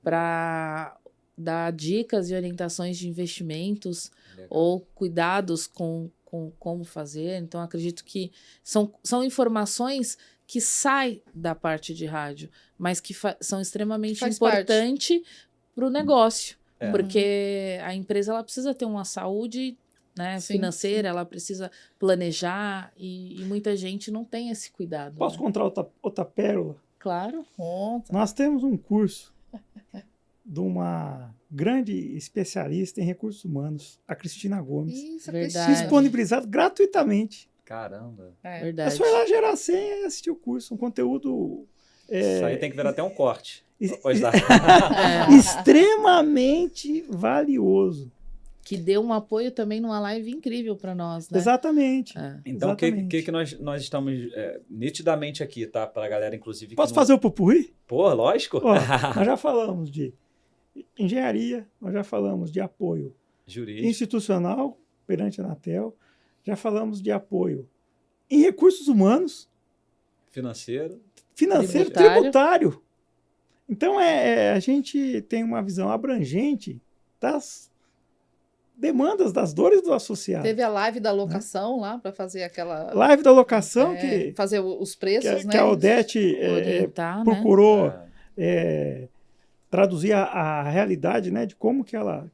[SPEAKER 3] para dar dicas e orientações de investimentos. Legal. Ou cuidados com como fazer. Então, acredito que são informações que saem da parte de rádio, mas que são extremamente importantes para o negócio. Porque a empresa ela precisa ter uma saúde, né, financeira, ela precisa planejar, e muita gente não tem esse cuidado.
[SPEAKER 4] Posso contar outra pérola?
[SPEAKER 3] Claro.
[SPEAKER 4] Nós temos um curso de uma grande especialista em recursos humanos, a Cristina Gomes.
[SPEAKER 2] Isso,
[SPEAKER 3] verdade.
[SPEAKER 4] Disponibilizado gratuitamente.
[SPEAKER 1] Caramba.
[SPEAKER 3] Verdade.
[SPEAKER 4] É só ir lá gerar a senha e assistir o curso. Um conteúdo...
[SPEAKER 1] Isso aí tem que virar até um corte.
[SPEAKER 4] Extremamente valioso.
[SPEAKER 3] Que deu um apoio também numa live incrível para nós, né?
[SPEAKER 4] Exatamente.
[SPEAKER 1] Então, o que nós estamos nitidamente aqui, tá? Para a galera, inclusive...
[SPEAKER 4] Posso fazer o popurrí?
[SPEAKER 1] Pô, lógico.
[SPEAKER 4] Nós já falamos de engenharia, nós já falamos de apoio
[SPEAKER 1] jurídico,
[SPEAKER 4] institucional perante a Anatel, já falamos de apoio em recursos humanos,
[SPEAKER 1] financeiro,
[SPEAKER 4] tributário. Então, a gente tem uma visão abrangente das demandas, das dores do associado.
[SPEAKER 2] Teve a live da locação lá, para fazer aquela...
[SPEAKER 4] Live da locação,
[SPEAKER 2] fazer os preços, né?
[SPEAKER 4] Que a Odete procurou traduzir a realidade, né, de como que ela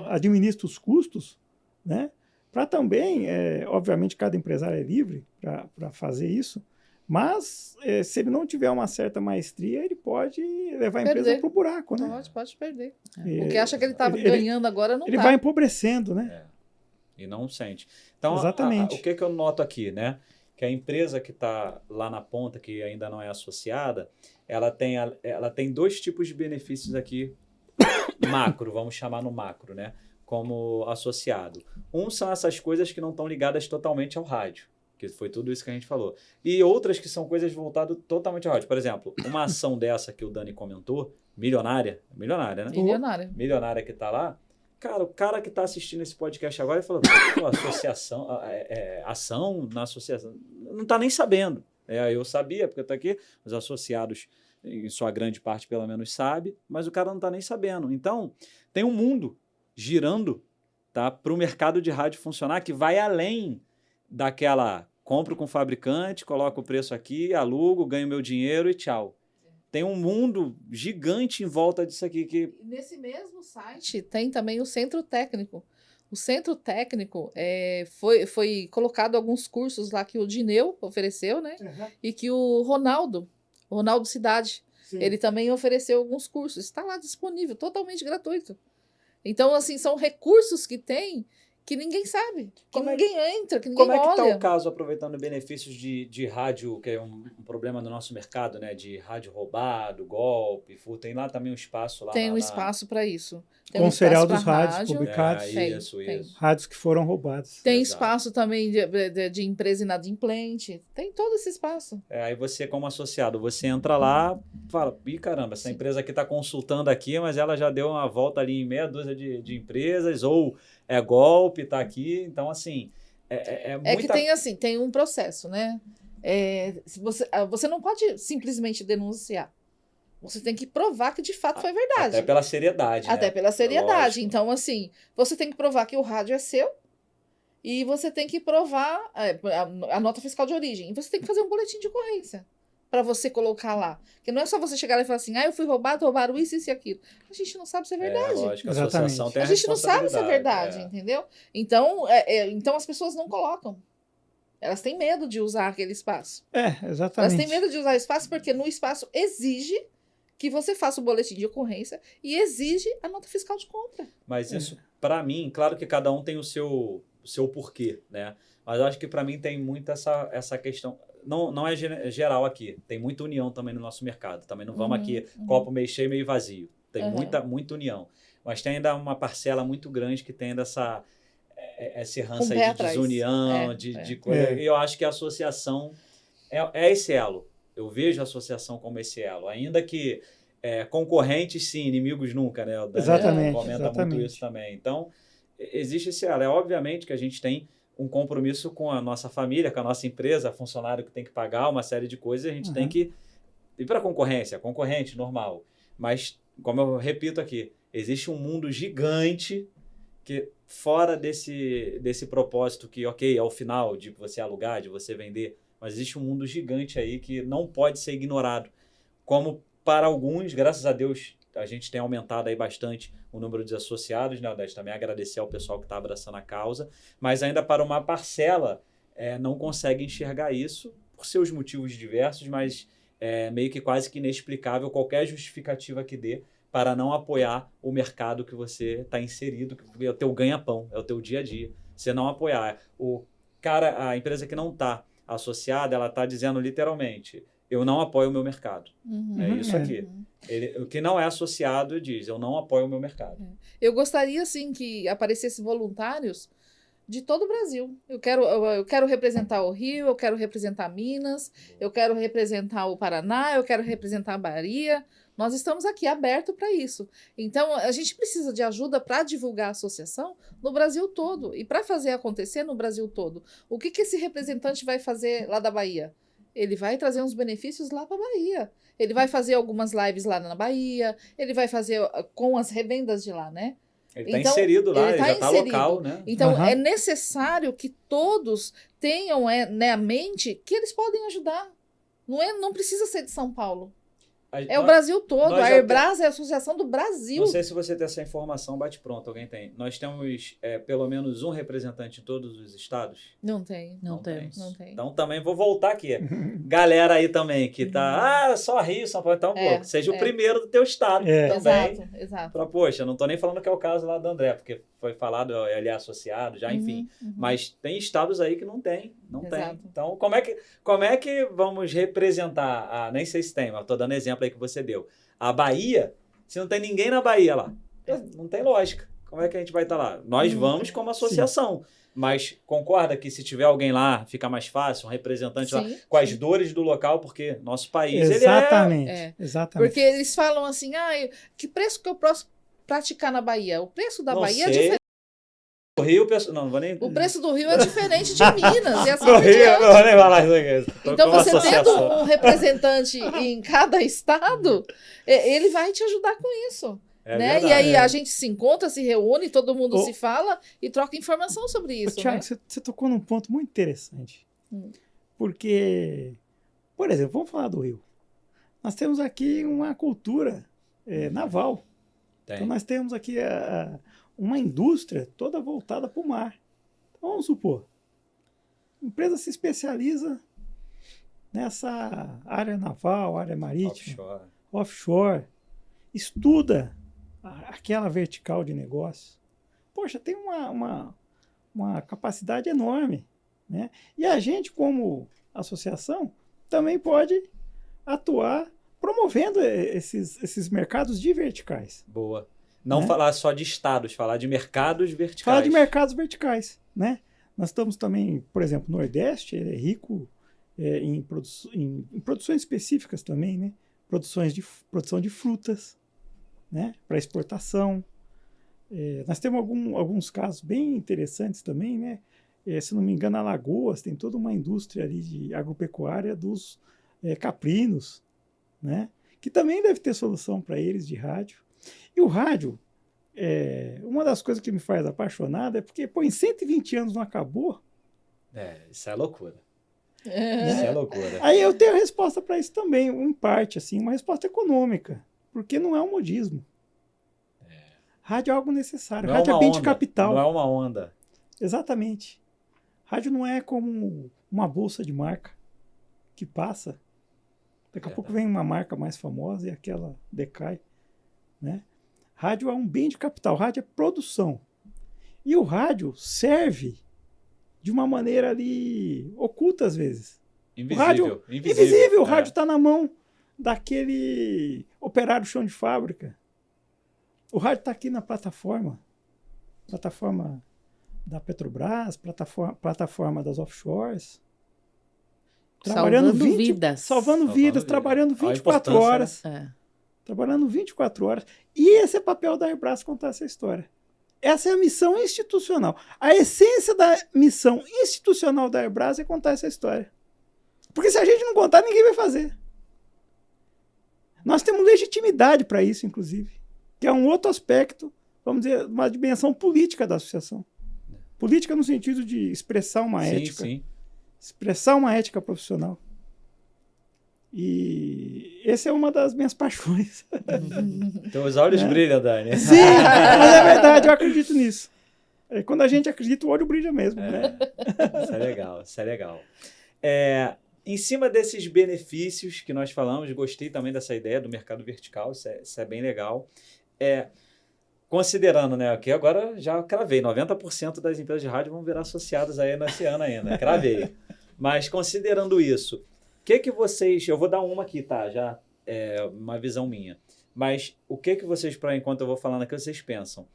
[SPEAKER 4] administra os custos, né? Para também, obviamente, cada empresário é livre para fazer isso, mas se ele não tiver uma certa maestria, ele pode levar a empresa para o buraco, né?
[SPEAKER 2] Pode perder. Porque acha que ele está ganhando agora, não
[SPEAKER 4] ele vai empobrecendo, né?
[SPEAKER 1] E não sente. Então,
[SPEAKER 4] exatamente.
[SPEAKER 1] O que eu noto aqui, né? Que a empresa que está lá na ponta, que ainda não é associada, ela tem dois tipos de benefícios aqui, macro, vamos chamar no macro, né? Como associado. São essas coisas que não estão ligadas totalmente ao rádio, que foi tudo isso que a gente falou. E outras que são coisas voltadas totalmente ao rádio. Por exemplo, uma ação dessa que o Dani comentou, milionária, né?
[SPEAKER 2] Milionária.
[SPEAKER 1] Milionária que está lá, Cara, o cara que está assistindo esse podcast agora e falando, pô, associação, ação na associação, não está nem sabendo. Eu sabia, porque eu estou aqui, os associados, em sua grande parte, pelo menos, sabe, mas o cara não está nem sabendo. Então, tem um mundo girando, tá, para o mercado de rádio funcionar que vai além daquela compro com o fabricante, coloco o preço aqui, alugo, ganho meu dinheiro e tchau. Tem um mundo gigante em volta disso aqui. Que...
[SPEAKER 2] Nesse mesmo site tem também o Centro Técnico. O Centro Técnico foi colocado alguns cursos lá que o Dineu ofereceu, né?
[SPEAKER 4] Uhum.
[SPEAKER 2] E que o Ronaldo Cidade,
[SPEAKER 4] Sim.
[SPEAKER 2] ele também ofereceu alguns cursos. Está lá disponível, totalmente gratuito. Então, assim, são recursos que tem que ninguém sabe, que ninguém entra, que ninguém olha.
[SPEAKER 1] Como é que está o caso, aproveitando benefícios de rádio, que é um problema no nosso mercado, né? De rádio roubado, golpe, furto. Tem lá também um espaço lá.
[SPEAKER 2] Tem um espaço para isso. Tem
[SPEAKER 4] Com o serial
[SPEAKER 2] espaço
[SPEAKER 4] dos
[SPEAKER 2] pra
[SPEAKER 4] rádios
[SPEAKER 2] rádio.
[SPEAKER 4] publicados.
[SPEAKER 1] Isso.
[SPEAKER 4] Rádios que foram roubados.
[SPEAKER 2] Tem
[SPEAKER 1] Exato.
[SPEAKER 2] espaço também de empresa inadimplente. Tem todo esse espaço.
[SPEAKER 1] Aí você, como associado, você entra lá, fala, ih, caramba, essa empresa aqui está consultando aqui, mas ela já deu uma volta ali em meia dúzia de empresas, ou é golpe, está aqui. Então, assim,
[SPEAKER 2] É que tem assim, tem um processo, né? Você não pode simplesmente denunciar. Você tem que provar que de fato foi verdade.
[SPEAKER 1] Até pela seriedade.
[SPEAKER 2] Até
[SPEAKER 1] né?
[SPEAKER 2] pela seriedade.
[SPEAKER 1] Lógico.
[SPEAKER 2] Então, assim, você tem que provar que o rádio é seu e você tem que provar a nota fiscal de origem. E você tem que fazer um boletim de ocorrência para você colocar lá. Porque não é só você chegar lá e falar assim, eu fui roubado, roubaram isso e aquilo. A gente não sabe se é verdade.
[SPEAKER 1] Lógico, a
[SPEAKER 4] Exatamente.
[SPEAKER 1] associação tem
[SPEAKER 2] A gente não sabe se é
[SPEAKER 1] responsabilidade,
[SPEAKER 2] verdade, entendeu? Então, então as pessoas não colocam. Elas têm medo de usar aquele espaço.
[SPEAKER 4] Exatamente.
[SPEAKER 2] Elas têm medo de usar o espaço porque no espaço exige que você faça o boletim de ocorrência e exige a nota fiscal de compra.
[SPEAKER 1] Mas isso, para mim, claro que cada um tem o seu porquê, né? Mas eu acho que para mim tem muito essa questão. Não é geral aqui. Tem muita união também no nosso mercado. Também não vamos aqui copo meio cheio, meio vazio. Tem muita união. Mas tem ainda uma parcela muito grande que tem essa rança aí de desunião, de coisa. Eu acho que a associação é esse elo. Eu vejo a associação como esse elo. Ainda que concorrentes, sim, inimigos nunca, né? O Daniel
[SPEAKER 4] Exatamente.
[SPEAKER 1] comenta muito isso também. Então, existe esse elo. Obviamente que a gente tem um compromisso com a nossa família, com a nossa empresa, funcionário que tem que pagar uma série de coisas, a gente tem que ir para a concorrente, normal. Mas, como eu repito aqui, existe um mundo gigante que fora desse propósito que, ok, é o final de você alugar, de você vender, mas existe um mundo gigante aí que não pode ser ignorado. Como para alguns, graças a Deus, a gente tem aumentado aí bastante o número de associados, né, Odete? Também agradecer ao pessoal que está abraçando a causa, mas ainda para uma parcela não consegue enxergar isso por seus motivos diversos, mas meio que quase que inexplicável qualquer justificativa que dê para não apoiar o mercado que você está inserido, que é o teu ganha-pão, é o teu dia a dia. Você não apoiar. A empresa que não está associada, ela está dizendo literalmente, eu não apoio o meu mercado. É isso aqui. O que não é associado diz, eu não apoio o meu mercado.
[SPEAKER 2] Eu gostaria, sim, que aparecessem voluntários de todo o Brasil. Eu quero representar o Rio, eu quero representar Minas, eu quero representar o Paraná, eu quero representar a Bahia. Nós estamos aqui abertos para isso. Então, a gente precisa de ajuda para divulgar a associação no Brasil todo e para fazer acontecer no Brasil todo. O que esse representante vai fazer lá da Bahia? Ele vai trazer uns benefícios lá para a Bahia. Ele vai fazer algumas lives lá na Bahia, ele vai fazer com as revendas de lá, né?
[SPEAKER 1] Ele está inserido lá, ele já está local, né?
[SPEAKER 2] Então, é necessário que todos tenham na mente que eles podem ajudar. Não precisa ser de São Paulo. O Brasil todo. A Airbras é a associação do Brasil.
[SPEAKER 1] Não sei se você tem essa informação, bate pronto, alguém tem. Nós temos pelo menos um representante em todos os estados?
[SPEAKER 2] Não tem.
[SPEAKER 3] Não tem.
[SPEAKER 1] Então também vou voltar aqui. Galera aí também que tá, só Rio, São Paulo, então, seja o primeiro do teu estado também.
[SPEAKER 2] Exato.
[SPEAKER 1] Poxa, não tô nem falando que é o caso lá do André, porque foi falado, ele é associado, já, enfim. Mas tem estados aí que não tem. Então, como é que vamos representar, nem sei se tem, mas tô dando exemplo aí que você deu. A Bahia, se não tem ninguém na Bahia lá, não tem lógica. Como é que a gente vai estar lá? Nós vamos como associação. Sim. Mas concorda que se tiver alguém lá, fica mais fácil, um representante lá, com as dores do local, porque nosso país,
[SPEAKER 4] exatamente.
[SPEAKER 2] Porque eles falam assim, que preço que eu praticar na Bahia? O preço da
[SPEAKER 1] Não
[SPEAKER 2] Bahia é
[SPEAKER 1] sei.
[SPEAKER 2] diferente.
[SPEAKER 1] O Rio, não vou nem...
[SPEAKER 2] O preço do Rio é diferente de Minas. E assim
[SPEAKER 1] No
[SPEAKER 2] por
[SPEAKER 1] Rio,
[SPEAKER 2] diante.
[SPEAKER 1] não vou nem falar isso aqui. Tô
[SPEAKER 2] Então,
[SPEAKER 1] com uma
[SPEAKER 2] você tendo
[SPEAKER 1] associação.
[SPEAKER 2] um representante em cada estado, ele vai te ajudar com isso.
[SPEAKER 1] É
[SPEAKER 2] né?
[SPEAKER 1] verdade.
[SPEAKER 2] E aí a gente se encontra, se reúne, todo mundo
[SPEAKER 4] Ô,
[SPEAKER 2] se fala e troca informação sobre isso.
[SPEAKER 4] Tiago,
[SPEAKER 2] Né?
[SPEAKER 4] você tocou num ponto muito interessante. Porque, por exemplo, vamos falar do Rio. Nós temos aqui uma cultura naval.
[SPEAKER 1] Tem.
[SPEAKER 4] Então nós temos aqui uma indústria toda voltada para o mar. Então, vamos supor, a empresa se especializa nessa área naval, área marítima, offshore, estuda aquela vertical de negócio. Poxa, tem uma capacidade enorme. Né? E a gente, como associação, também pode atuar promovendo esses mercados de verticais.
[SPEAKER 1] Boa. Não
[SPEAKER 4] né?
[SPEAKER 1] falar só de estados, falar de mercados verticais.
[SPEAKER 4] Falar de mercados verticais. Né? Nós estamos também, por exemplo, o Nordeste, ele é rico em produções específicas também, né? Produção de frutas, né? Para exportação. Nós temos alguns casos bem interessantes também, né? Se não me engano, Alagoas tem toda uma indústria ali de agropecuária dos caprinos, né? Que também deve ter solução para eles de rádio. E o rádio, uma das coisas que me faz apaixonado é porque, pô, em 120 anos não acabou.
[SPEAKER 1] Isso é loucura. Isso é loucura.
[SPEAKER 4] Aí eu tenho a resposta para isso também, em parte, assim, uma resposta econômica, porque não é um modismo. Rádio é algo necessário.
[SPEAKER 1] Não
[SPEAKER 4] Rádio
[SPEAKER 1] é uma
[SPEAKER 4] bem de
[SPEAKER 1] onda,
[SPEAKER 4] capital.
[SPEAKER 1] Não é uma onda.
[SPEAKER 4] Exatamente. Rádio não é como uma bolsa de marca que passa. Daqui a pouco vem uma marca mais famosa e aquela decai. Né? Rádio é um bem de capital. Rádio é produção. E o rádio serve de uma maneira ali oculta às vezes.
[SPEAKER 1] Invisível.
[SPEAKER 4] Invisível. O rádio está na mão daquele operário chão de fábrica. O rádio está aqui na plataforma da Petrobras, plataforma das offshores.
[SPEAKER 3] Salvando vidas.
[SPEAKER 4] Salvando vidas, trabalhando 24 horas.
[SPEAKER 1] Né?
[SPEAKER 4] Trabalhando 24 horas. E esse é o papel da Airbras contar essa história. Essa é a missão institucional. A essência da missão institucional da Airbras é contar essa história. Porque se a gente não contar, ninguém vai fazer. Nós temos legitimidade para isso, inclusive. Que é um outro aspecto, vamos dizer, uma dimensão política da associação. Política no sentido de expressar uma ética.
[SPEAKER 1] Sim.
[SPEAKER 4] Expressar uma ética profissional. E essa é uma das minhas paixões.
[SPEAKER 1] Teus olhos brilham, Dani.
[SPEAKER 4] Sim, mas é verdade, eu acredito nisso. Quando a gente acredita, o olho brilha mesmo. Né?
[SPEAKER 1] Isso é legal, isso é legal. Em cima desses benefícios que nós falamos, gostei também dessa ideia do mercado vertical, isso é bem legal. Considerando, né, aqui agora já cravei, 90% das empresas de rádio vão virar associadas aí nesse ano ainda, cravei. Mas considerando isso, o que vocês... Eu vou dar uma aqui, tá? Já é uma visão minha. Mas o que vocês, enquanto eu vou falando aqui, vocês pensam?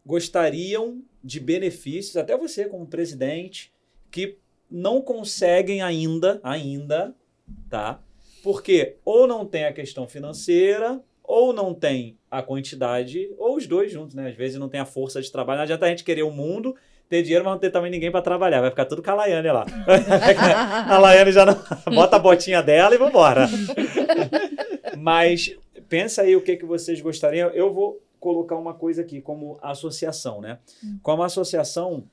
[SPEAKER 1] Gostariam de benefícios, até você como presidente, que não conseguem ainda, tá? Porque ou não tem a questão financeira, ou não tem a quantidade, ou os dois juntos, né? Às vezes não tem a força de trabalho. Não adianta a gente querer o mundo, ter dinheiro, mas não ter também ninguém para trabalhar. Vai ficar tudo com a Laiane lá. A Laiane já não... bota a botinha dela e vambora. Mas pensa aí o que vocês gostariam. Eu vou colocar uma coisa aqui como associação, né? Como associação,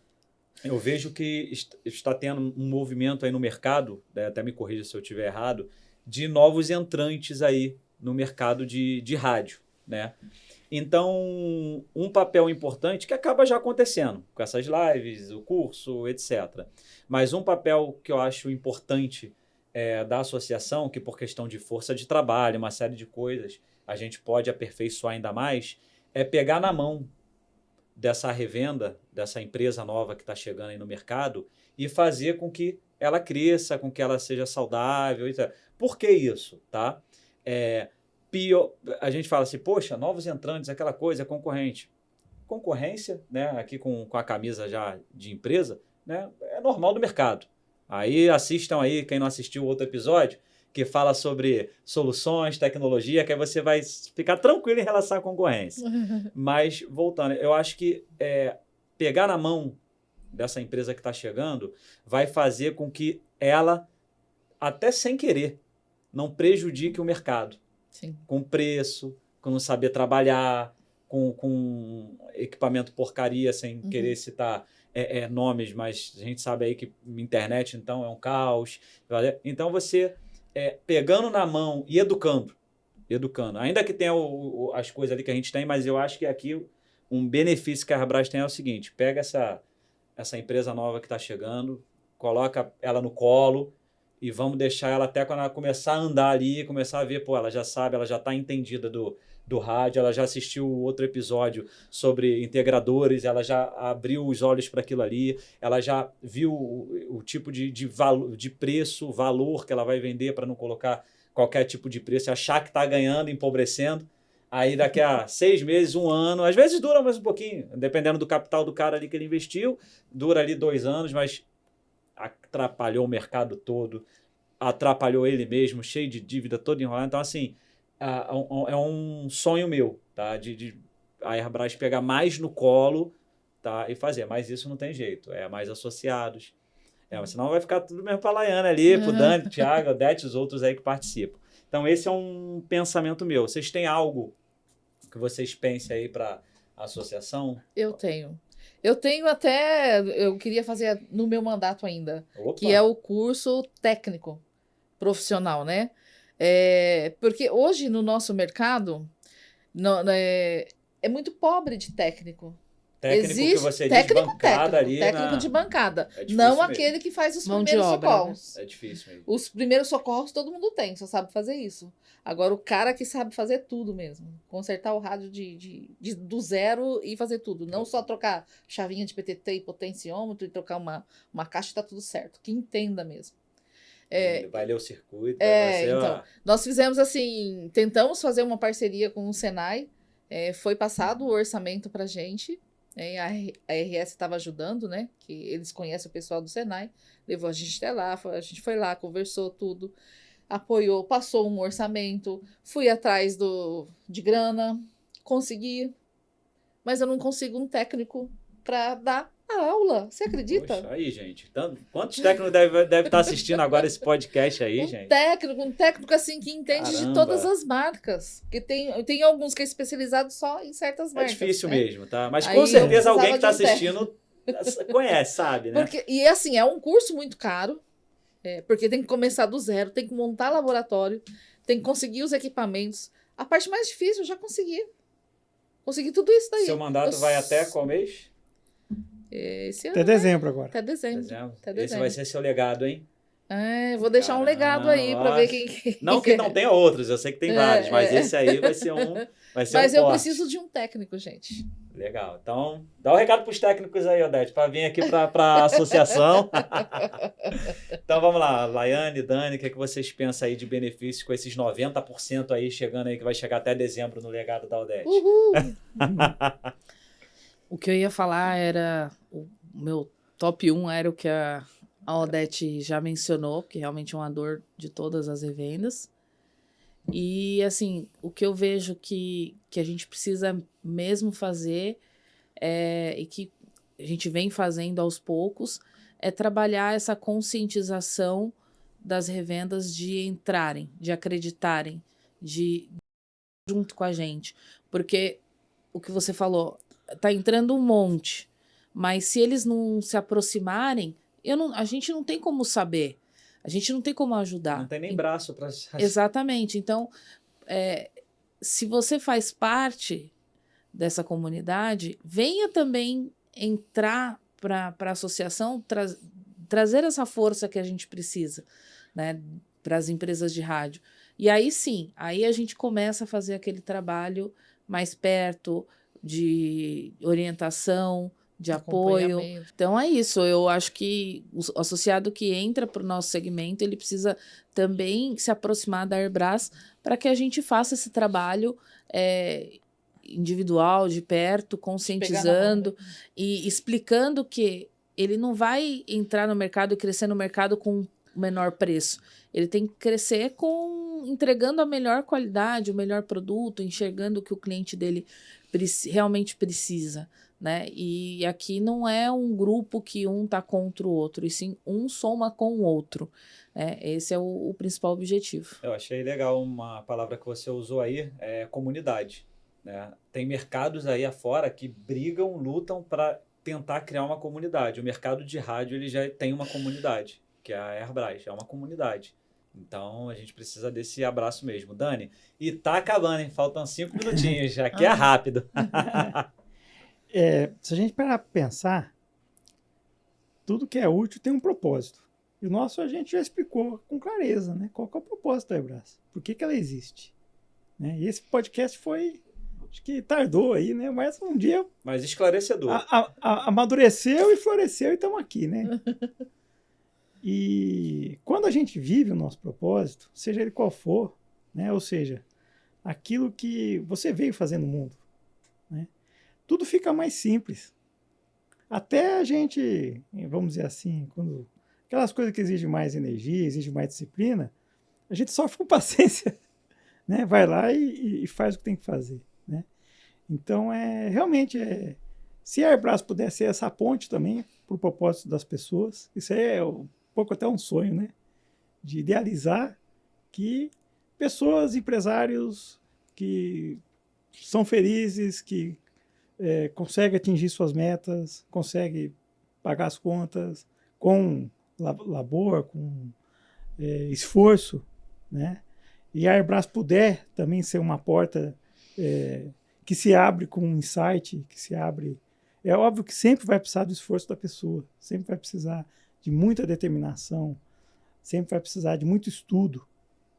[SPEAKER 1] eu vejo que está tendo um movimento aí no mercado, né? Até me corrija se eu estiver errado, de novos entrantes aí no mercado de rádio, né? Então, um papel importante que acaba já acontecendo com essas lives, o curso, etc. Mas um papel que eu acho importante da associação, que por questão de força de trabalho, uma série de coisas, a gente pode aperfeiçoar ainda mais, é pegar na mão dessa revenda, dessa empresa nova que está chegando aí no mercado e fazer com que ela cresça, com que ela seja saudável, etc. Por que isso, tá? A gente fala assim, poxa, novos entrantes, aquela coisa, concorrente. Concorrência, né, aqui com a camisa já de empresa, né, é normal do mercado. Aí assistam aí, quem não assistiu o outro episódio, que fala sobre soluções, tecnologia, que aí você vai ficar tranquilo em relação à concorrência. Mas, voltando, eu acho que pegar na mão dessa empresa que está chegando vai fazer com que ela, até sem querer, não prejudique o mercado.
[SPEAKER 2] Sim.
[SPEAKER 1] Com preço, com não saber trabalhar, com equipamento porcaria, sem querer citar nomes, mas a gente sabe aí que internet, então, é um caos. Então, você pegando na mão e educando. Ainda que tenha as coisas ali que a gente tem, mas eu acho que aqui um benefício que a Airbras tem é o seguinte, pega essa empresa nova que está chegando, coloca ela no colo e vamos deixar ela até quando ela começar a andar ali, começar a ver, pô, ela já sabe, ela já está entendida do rádio, ela já assistiu outro episódio sobre integradores, ela já abriu os olhos para aquilo ali, ela já viu o tipo de preço, valor que ela vai vender para não colocar qualquer tipo de preço, achar que está ganhando, empobrecendo. Aí daqui a 6 meses, 1 ano, às vezes dura mais um pouquinho, dependendo do capital do cara ali que ele investiu, dura ali 2 anos, mas atrapalhou o mercado todo, atrapalhou ele mesmo, cheio de dívida, todo enrolado. Então, assim, é um sonho meu, tá? De a Airbras pegar mais no colo, tá? E fazer, mas isso não tem jeito, mais associados. Senão vai ficar tudo mesmo para a Laiane ali, para o Dani, pro Thiago, Odete, os outros aí que participam. Então, esse é um pensamento meu. Vocês têm algo que vocês pensem aí para a associação?
[SPEAKER 2] Eu tenho. Eu queria fazer no meu mandato ainda,
[SPEAKER 1] Opa.
[SPEAKER 2] que é o curso técnico profissional, né? Porque hoje no nosso mercado é muito pobre de técnico.
[SPEAKER 1] Técnico que você
[SPEAKER 2] técnico,
[SPEAKER 1] diz bancada ali.
[SPEAKER 2] Técnico de bancada.
[SPEAKER 1] É difícil
[SPEAKER 2] Não
[SPEAKER 1] mesmo.
[SPEAKER 2] aquele que faz os
[SPEAKER 3] Mão de
[SPEAKER 2] primeiros
[SPEAKER 3] obra,
[SPEAKER 2] socorros.
[SPEAKER 3] né?
[SPEAKER 1] É difícil mesmo.
[SPEAKER 2] Os primeiros socorros todo mundo tem, só sabe fazer isso. Agora, o cara que sabe fazer tudo mesmo. Consertar o rádio do zero e fazer tudo. Não só trocar chavinha de PTT e potenciômetro e trocar uma caixa e tá tudo certo. Que entenda mesmo.
[SPEAKER 1] Ele vai ler o circuito. Vai ser,
[SPEAKER 2] então, nós fizemos assim, tentamos fazer uma parceria com o Senai. Foi passado o orçamento pra gente. A RS estava ajudando, né? Que eles conhecem o pessoal do Senai. Levou a gente até lá, a gente foi lá, conversou tudo, apoiou, passou um orçamento, fui atrás de grana, consegui, mas eu não consigo um técnico para dar a aula. Você acredita?
[SPEAKER 1] Poxa, aí, gente. Quantos técnicos deve estar assistindo agora esse podcast aí, gente?
[SPEAKER 2] Um técnico assim que entende de todas as marcas. Porque tem alguns que é especializado só em certas marcas.
[SPEAKER 1] É difícil
[SPEAKER 2] né?
[SPEAKER 1] mesmo, tá? Mas
[SPEAKER 2] Aí
[SPEAKER 1] com certeza alguém que está
[SPEAKER 2] de um
[SPEAKER 1] assistindo conhece, sabe, né?
[SPEAKER 2] E assim, é um curso muito caro, porque tem que começar do zero, tem que montar laboratório, tem que conseguir os equipamentos. A parte mais difícil eu já consegui. Consegui tudo isso daí.
[SPEAKER 1] Seu mandato vai até qual mês?
[SPEAKER 2] Esse ano,
[SPEAKER 4] Até dezembro agora.
[SPEAKER 2] Até dezembro.
[SPEAKER 1] Esse vai ser seu legado, hein?
[SPEAKER 2] Vou deixar um legado aí para ver quem...
[SPEAKER 1] Não que não tenha outros, eu sei que tem vários, mas esse aí vai ser
[SPEAKER 2] Mas eu preciso de um técnico, gente.
[SPEAKER 1] Legal. Então, dá um recado para os técnicos aí, Odete, para vir aqui para a associação. Então, vamos lá. Laiane, Dani, o que vocês pensam aí de benefícios com esses 90% aí chegando aí, que vai chegar até dezembro no legado da Odete?
[SPEAKER 2] Uhul!
[SPEAKER 3] O que eu ia falar era... O meu top 1 era o que a Odete já mencionou, que realmente é uma dor de todas as revendas. E, assim, o que eu vejo que a gente precisa mesmo fazer, e que a gente vem fazendo aos poucos, é trabalhar essa conscientização das revendas de entrarem, de acreditarem, de junto com a gente. Porque o que você falou, tá entrando um monte, mas se eles não se aproximarem, a gente não tem como saber. A gente não tem como ajudar.
[SPEAKER 1] Não tem nem braço para...
[SPEAKER 3] Exatamente. Então, se você faz parte dessa comunidade, venha também entrar para a associação, trazer essa força que a gente precisa, né, para as empresas de rádio. E aí sim, aí a gente começa a fazer aquele trabalho mais perto, de orientação, de apoio. Então é isso, eu acho que o associado que entra para o nosso segmento, ele precisa também se aproximar da Airbras para que a gente faça esse trabalho individual, de perto, conscientizando e explicando que ele não vai entrar no mercado e crescer no mercado com menor preço. Ele tem que crescer entregando a melhor qualidade, o melhor produto, enxergando o que o cliente dele realmente precisa, né? E aqui não é um grupo que um tá contra o outro, e sim um soma com o outro, né? Esse é o principal objetivo.
[SPEAKER 1] Eu achei legal uma palavra que você usou aí, comunidade, né? Tem mercados aí afora que brigam, lutam para tentar criar uma comunidade. O mercado de rádio ele já tem uma comunidade, que é a Airbras, é uma comunidade. Então, a gente precisa desse abraço mesmo. Dani, e tá acabando, hein? Faltam 5 minutinhos, aqui é rápido.
[SPEAKER 4] Se a gente parar para pensar, tudo que é útil tem um propósito. E o nosso a gente já explicou com clareza, né? Qual que é o propósito da Airbras? Por que ela existe? Né? E esse podcast foi, acho que tardou aí, né? Mas um dia...
[SPEAKER 1] Mas esclarecedor.
[SPEAKER 4] Amadureceu e floresceu e estamos aqui, né? E quando a gente vive o nosso propósito, seja ele qual for, né? Ou seja, aquilo que você veio fazer no mundo, né? Tudo fica mais simples. Até a gente, vamos dizer assim, quando aquelas coisas que exigem mais energia, exigem mais disciplina, a gente sofre com paciência, né? Vai lá e faz o que tem que fazer, né? Então, realmente, se a Airbras puder ser essa ponte também para o propósito das pessoas, isso é um pouco até um sonho, né? De idealizar que pessoas, empresários que são felizes, que conseguem atingir suas metas, conseguem pagar as contas com labor, com esforço, né? E a Airbras puder também ser uma porta que se abre com um insight, que se abre... É óbvio que sempre vai precisar do esforço da pessoa, sempre vai precisar de muita determinação, sempre vai precisar de muito estudo,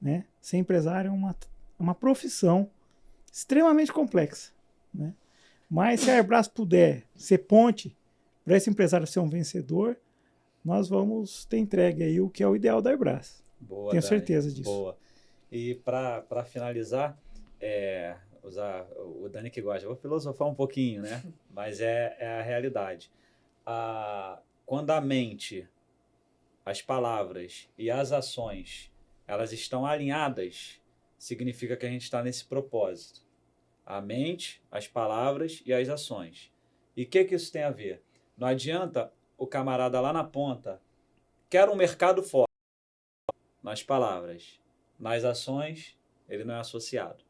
[SPEAKER 4] né? Ser empresário é uma profissão extremamente complexa, né? Mas se a Airbras puder ser ponte para esse empresário ser um vencedor, nós vamos ter entregue aí o que é o ideal da Airbras.
[SPEAKER 1] Boa,
[SPEAKER 4] Tenho
[SPEAKER 1] Dani,
[SPEAKER 4] certeza disso.
[SPEAKER 1] Boa. E para finalizar, usar o Dani que gosta, eu vou filosofar um pouquinho, né? Mas é a realidade. Quando a mente, as palavras e as ações, elas estão alinhadas, significa que a gente está nesse propósito. A mente, as palavras e as ações. E o que isso tem a ver? Não adianta o camarada lá na ponta quer um mercado forte nas palavras. Nas ações, ele não é associado.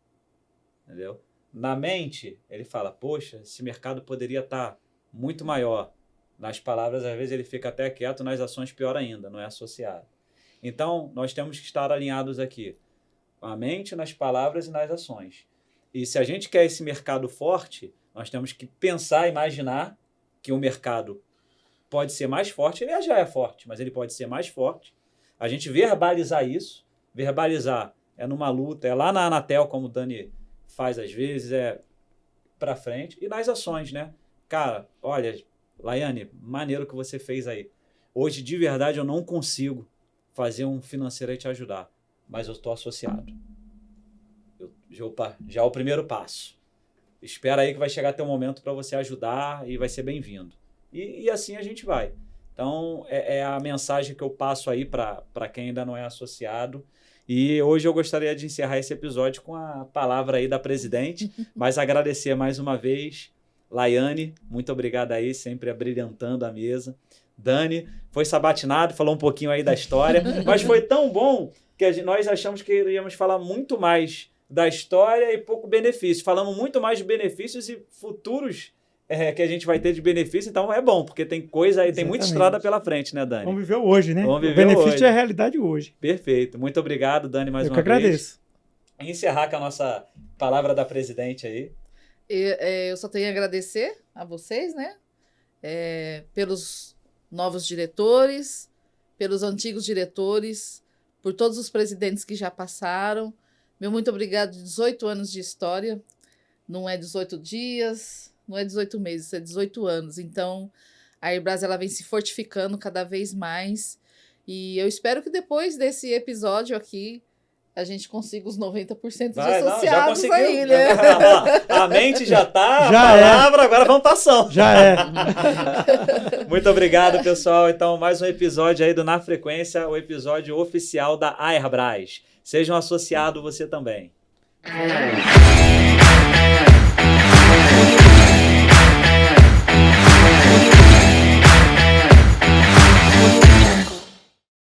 [SPEAKER 1] Entendeu? Na mente, ele fala, poxa, esse mercado poderia estar muito maior. Nas palavras, às vezes, ele fica até quieto, nas ações, pior ainda, não é associado. Então, nós temos que estar alinhados aqui. A mente, nas palavras e nas ações. E se a gente quer esse mercado forte, nós temos que pensar, imaginar que o mercado pode ser mais forte. Ele já é forte, mas ele pode ser mais forte. A gente verbalizar isso. Verbalizar é numa luta, é lá na Anatel, como o Dani faz às vezes, é para frente. E nas ações, né? Cara, olha, Laiane, maneiro que você fez aí. Hoje, de verdade, eu não consigo fazer um financeiro e te ajudar, mas eu estou associado. Já é o primeiro passo. Espera aí que vai chegar até um momento para você ajudar e vai ser bem-vindo. E assim a gente vai. Então, é a mensagem que eu passo aí para quem ainda não é associado. E hoje eu gostaria de encerrar esse episódio com a palavra aí da presidente, mas agradecer mais uma vez. Laiane, muito obrigado aí, sempre abrilhantando a mesa. Dani, foi sabatinado, falou um pouquinho aí da história, mas foi tão bom que nós achamos que iríamos falar muito mais da história e pouco benefício. Falamos muito mais de benefícios e futuros que a gente vai ter de benefício, então é bom, porque tem coisa aí, tem muita estrada pela frente, né, Dani?
[SPEAKER 4] Vamos viver hoje, né?
[SPEAKER 1] Vamos viver
[SPEAKER 4] o benefício
[SPEAKER 1] hoje.
[SPEAKER 4] É a realidade hoje.
[SPEAKER 1] Perfeito. Muito obrigado, Dani, mais uma vez.
[SPEAKER 4] Eu que agradeço.
[SPEAKER 1] Encerrar com a nossa palavra da presidente aí.
[SPEAKER 2] Eu só tenho a agradecer a vocês, né? Pelos novos diretores, pelos antigos diretores, por todos os presidentes que já passaram. Meu muito obrigado de 18 anos de história. Não é 18 dias, não é 18 meses, é 18 anos. Então, a Airbras ela vem se fortificando cada vez mais. E eu espero que depois desse episódio aqui, a gente consiga os 90% de
[SPEAKER 1] Vai, não, já
[SPEAKER 2] associados
[SPEAKER 1] conseguiu.
[SPEAKER 2] aí, né?
[SPEAKER 1] A mente já tá,
[SPEAKER 4] Já
[SPEAKER 1] a palavra, agora vamos pra ação.
[SPEAKER 4] Já é.
[SPEAKER 1] Muito obrigado, pessoal. Então, mais um episódio aí do Na Frequência, o episódio oficial da Airbras. Seja um associado você também.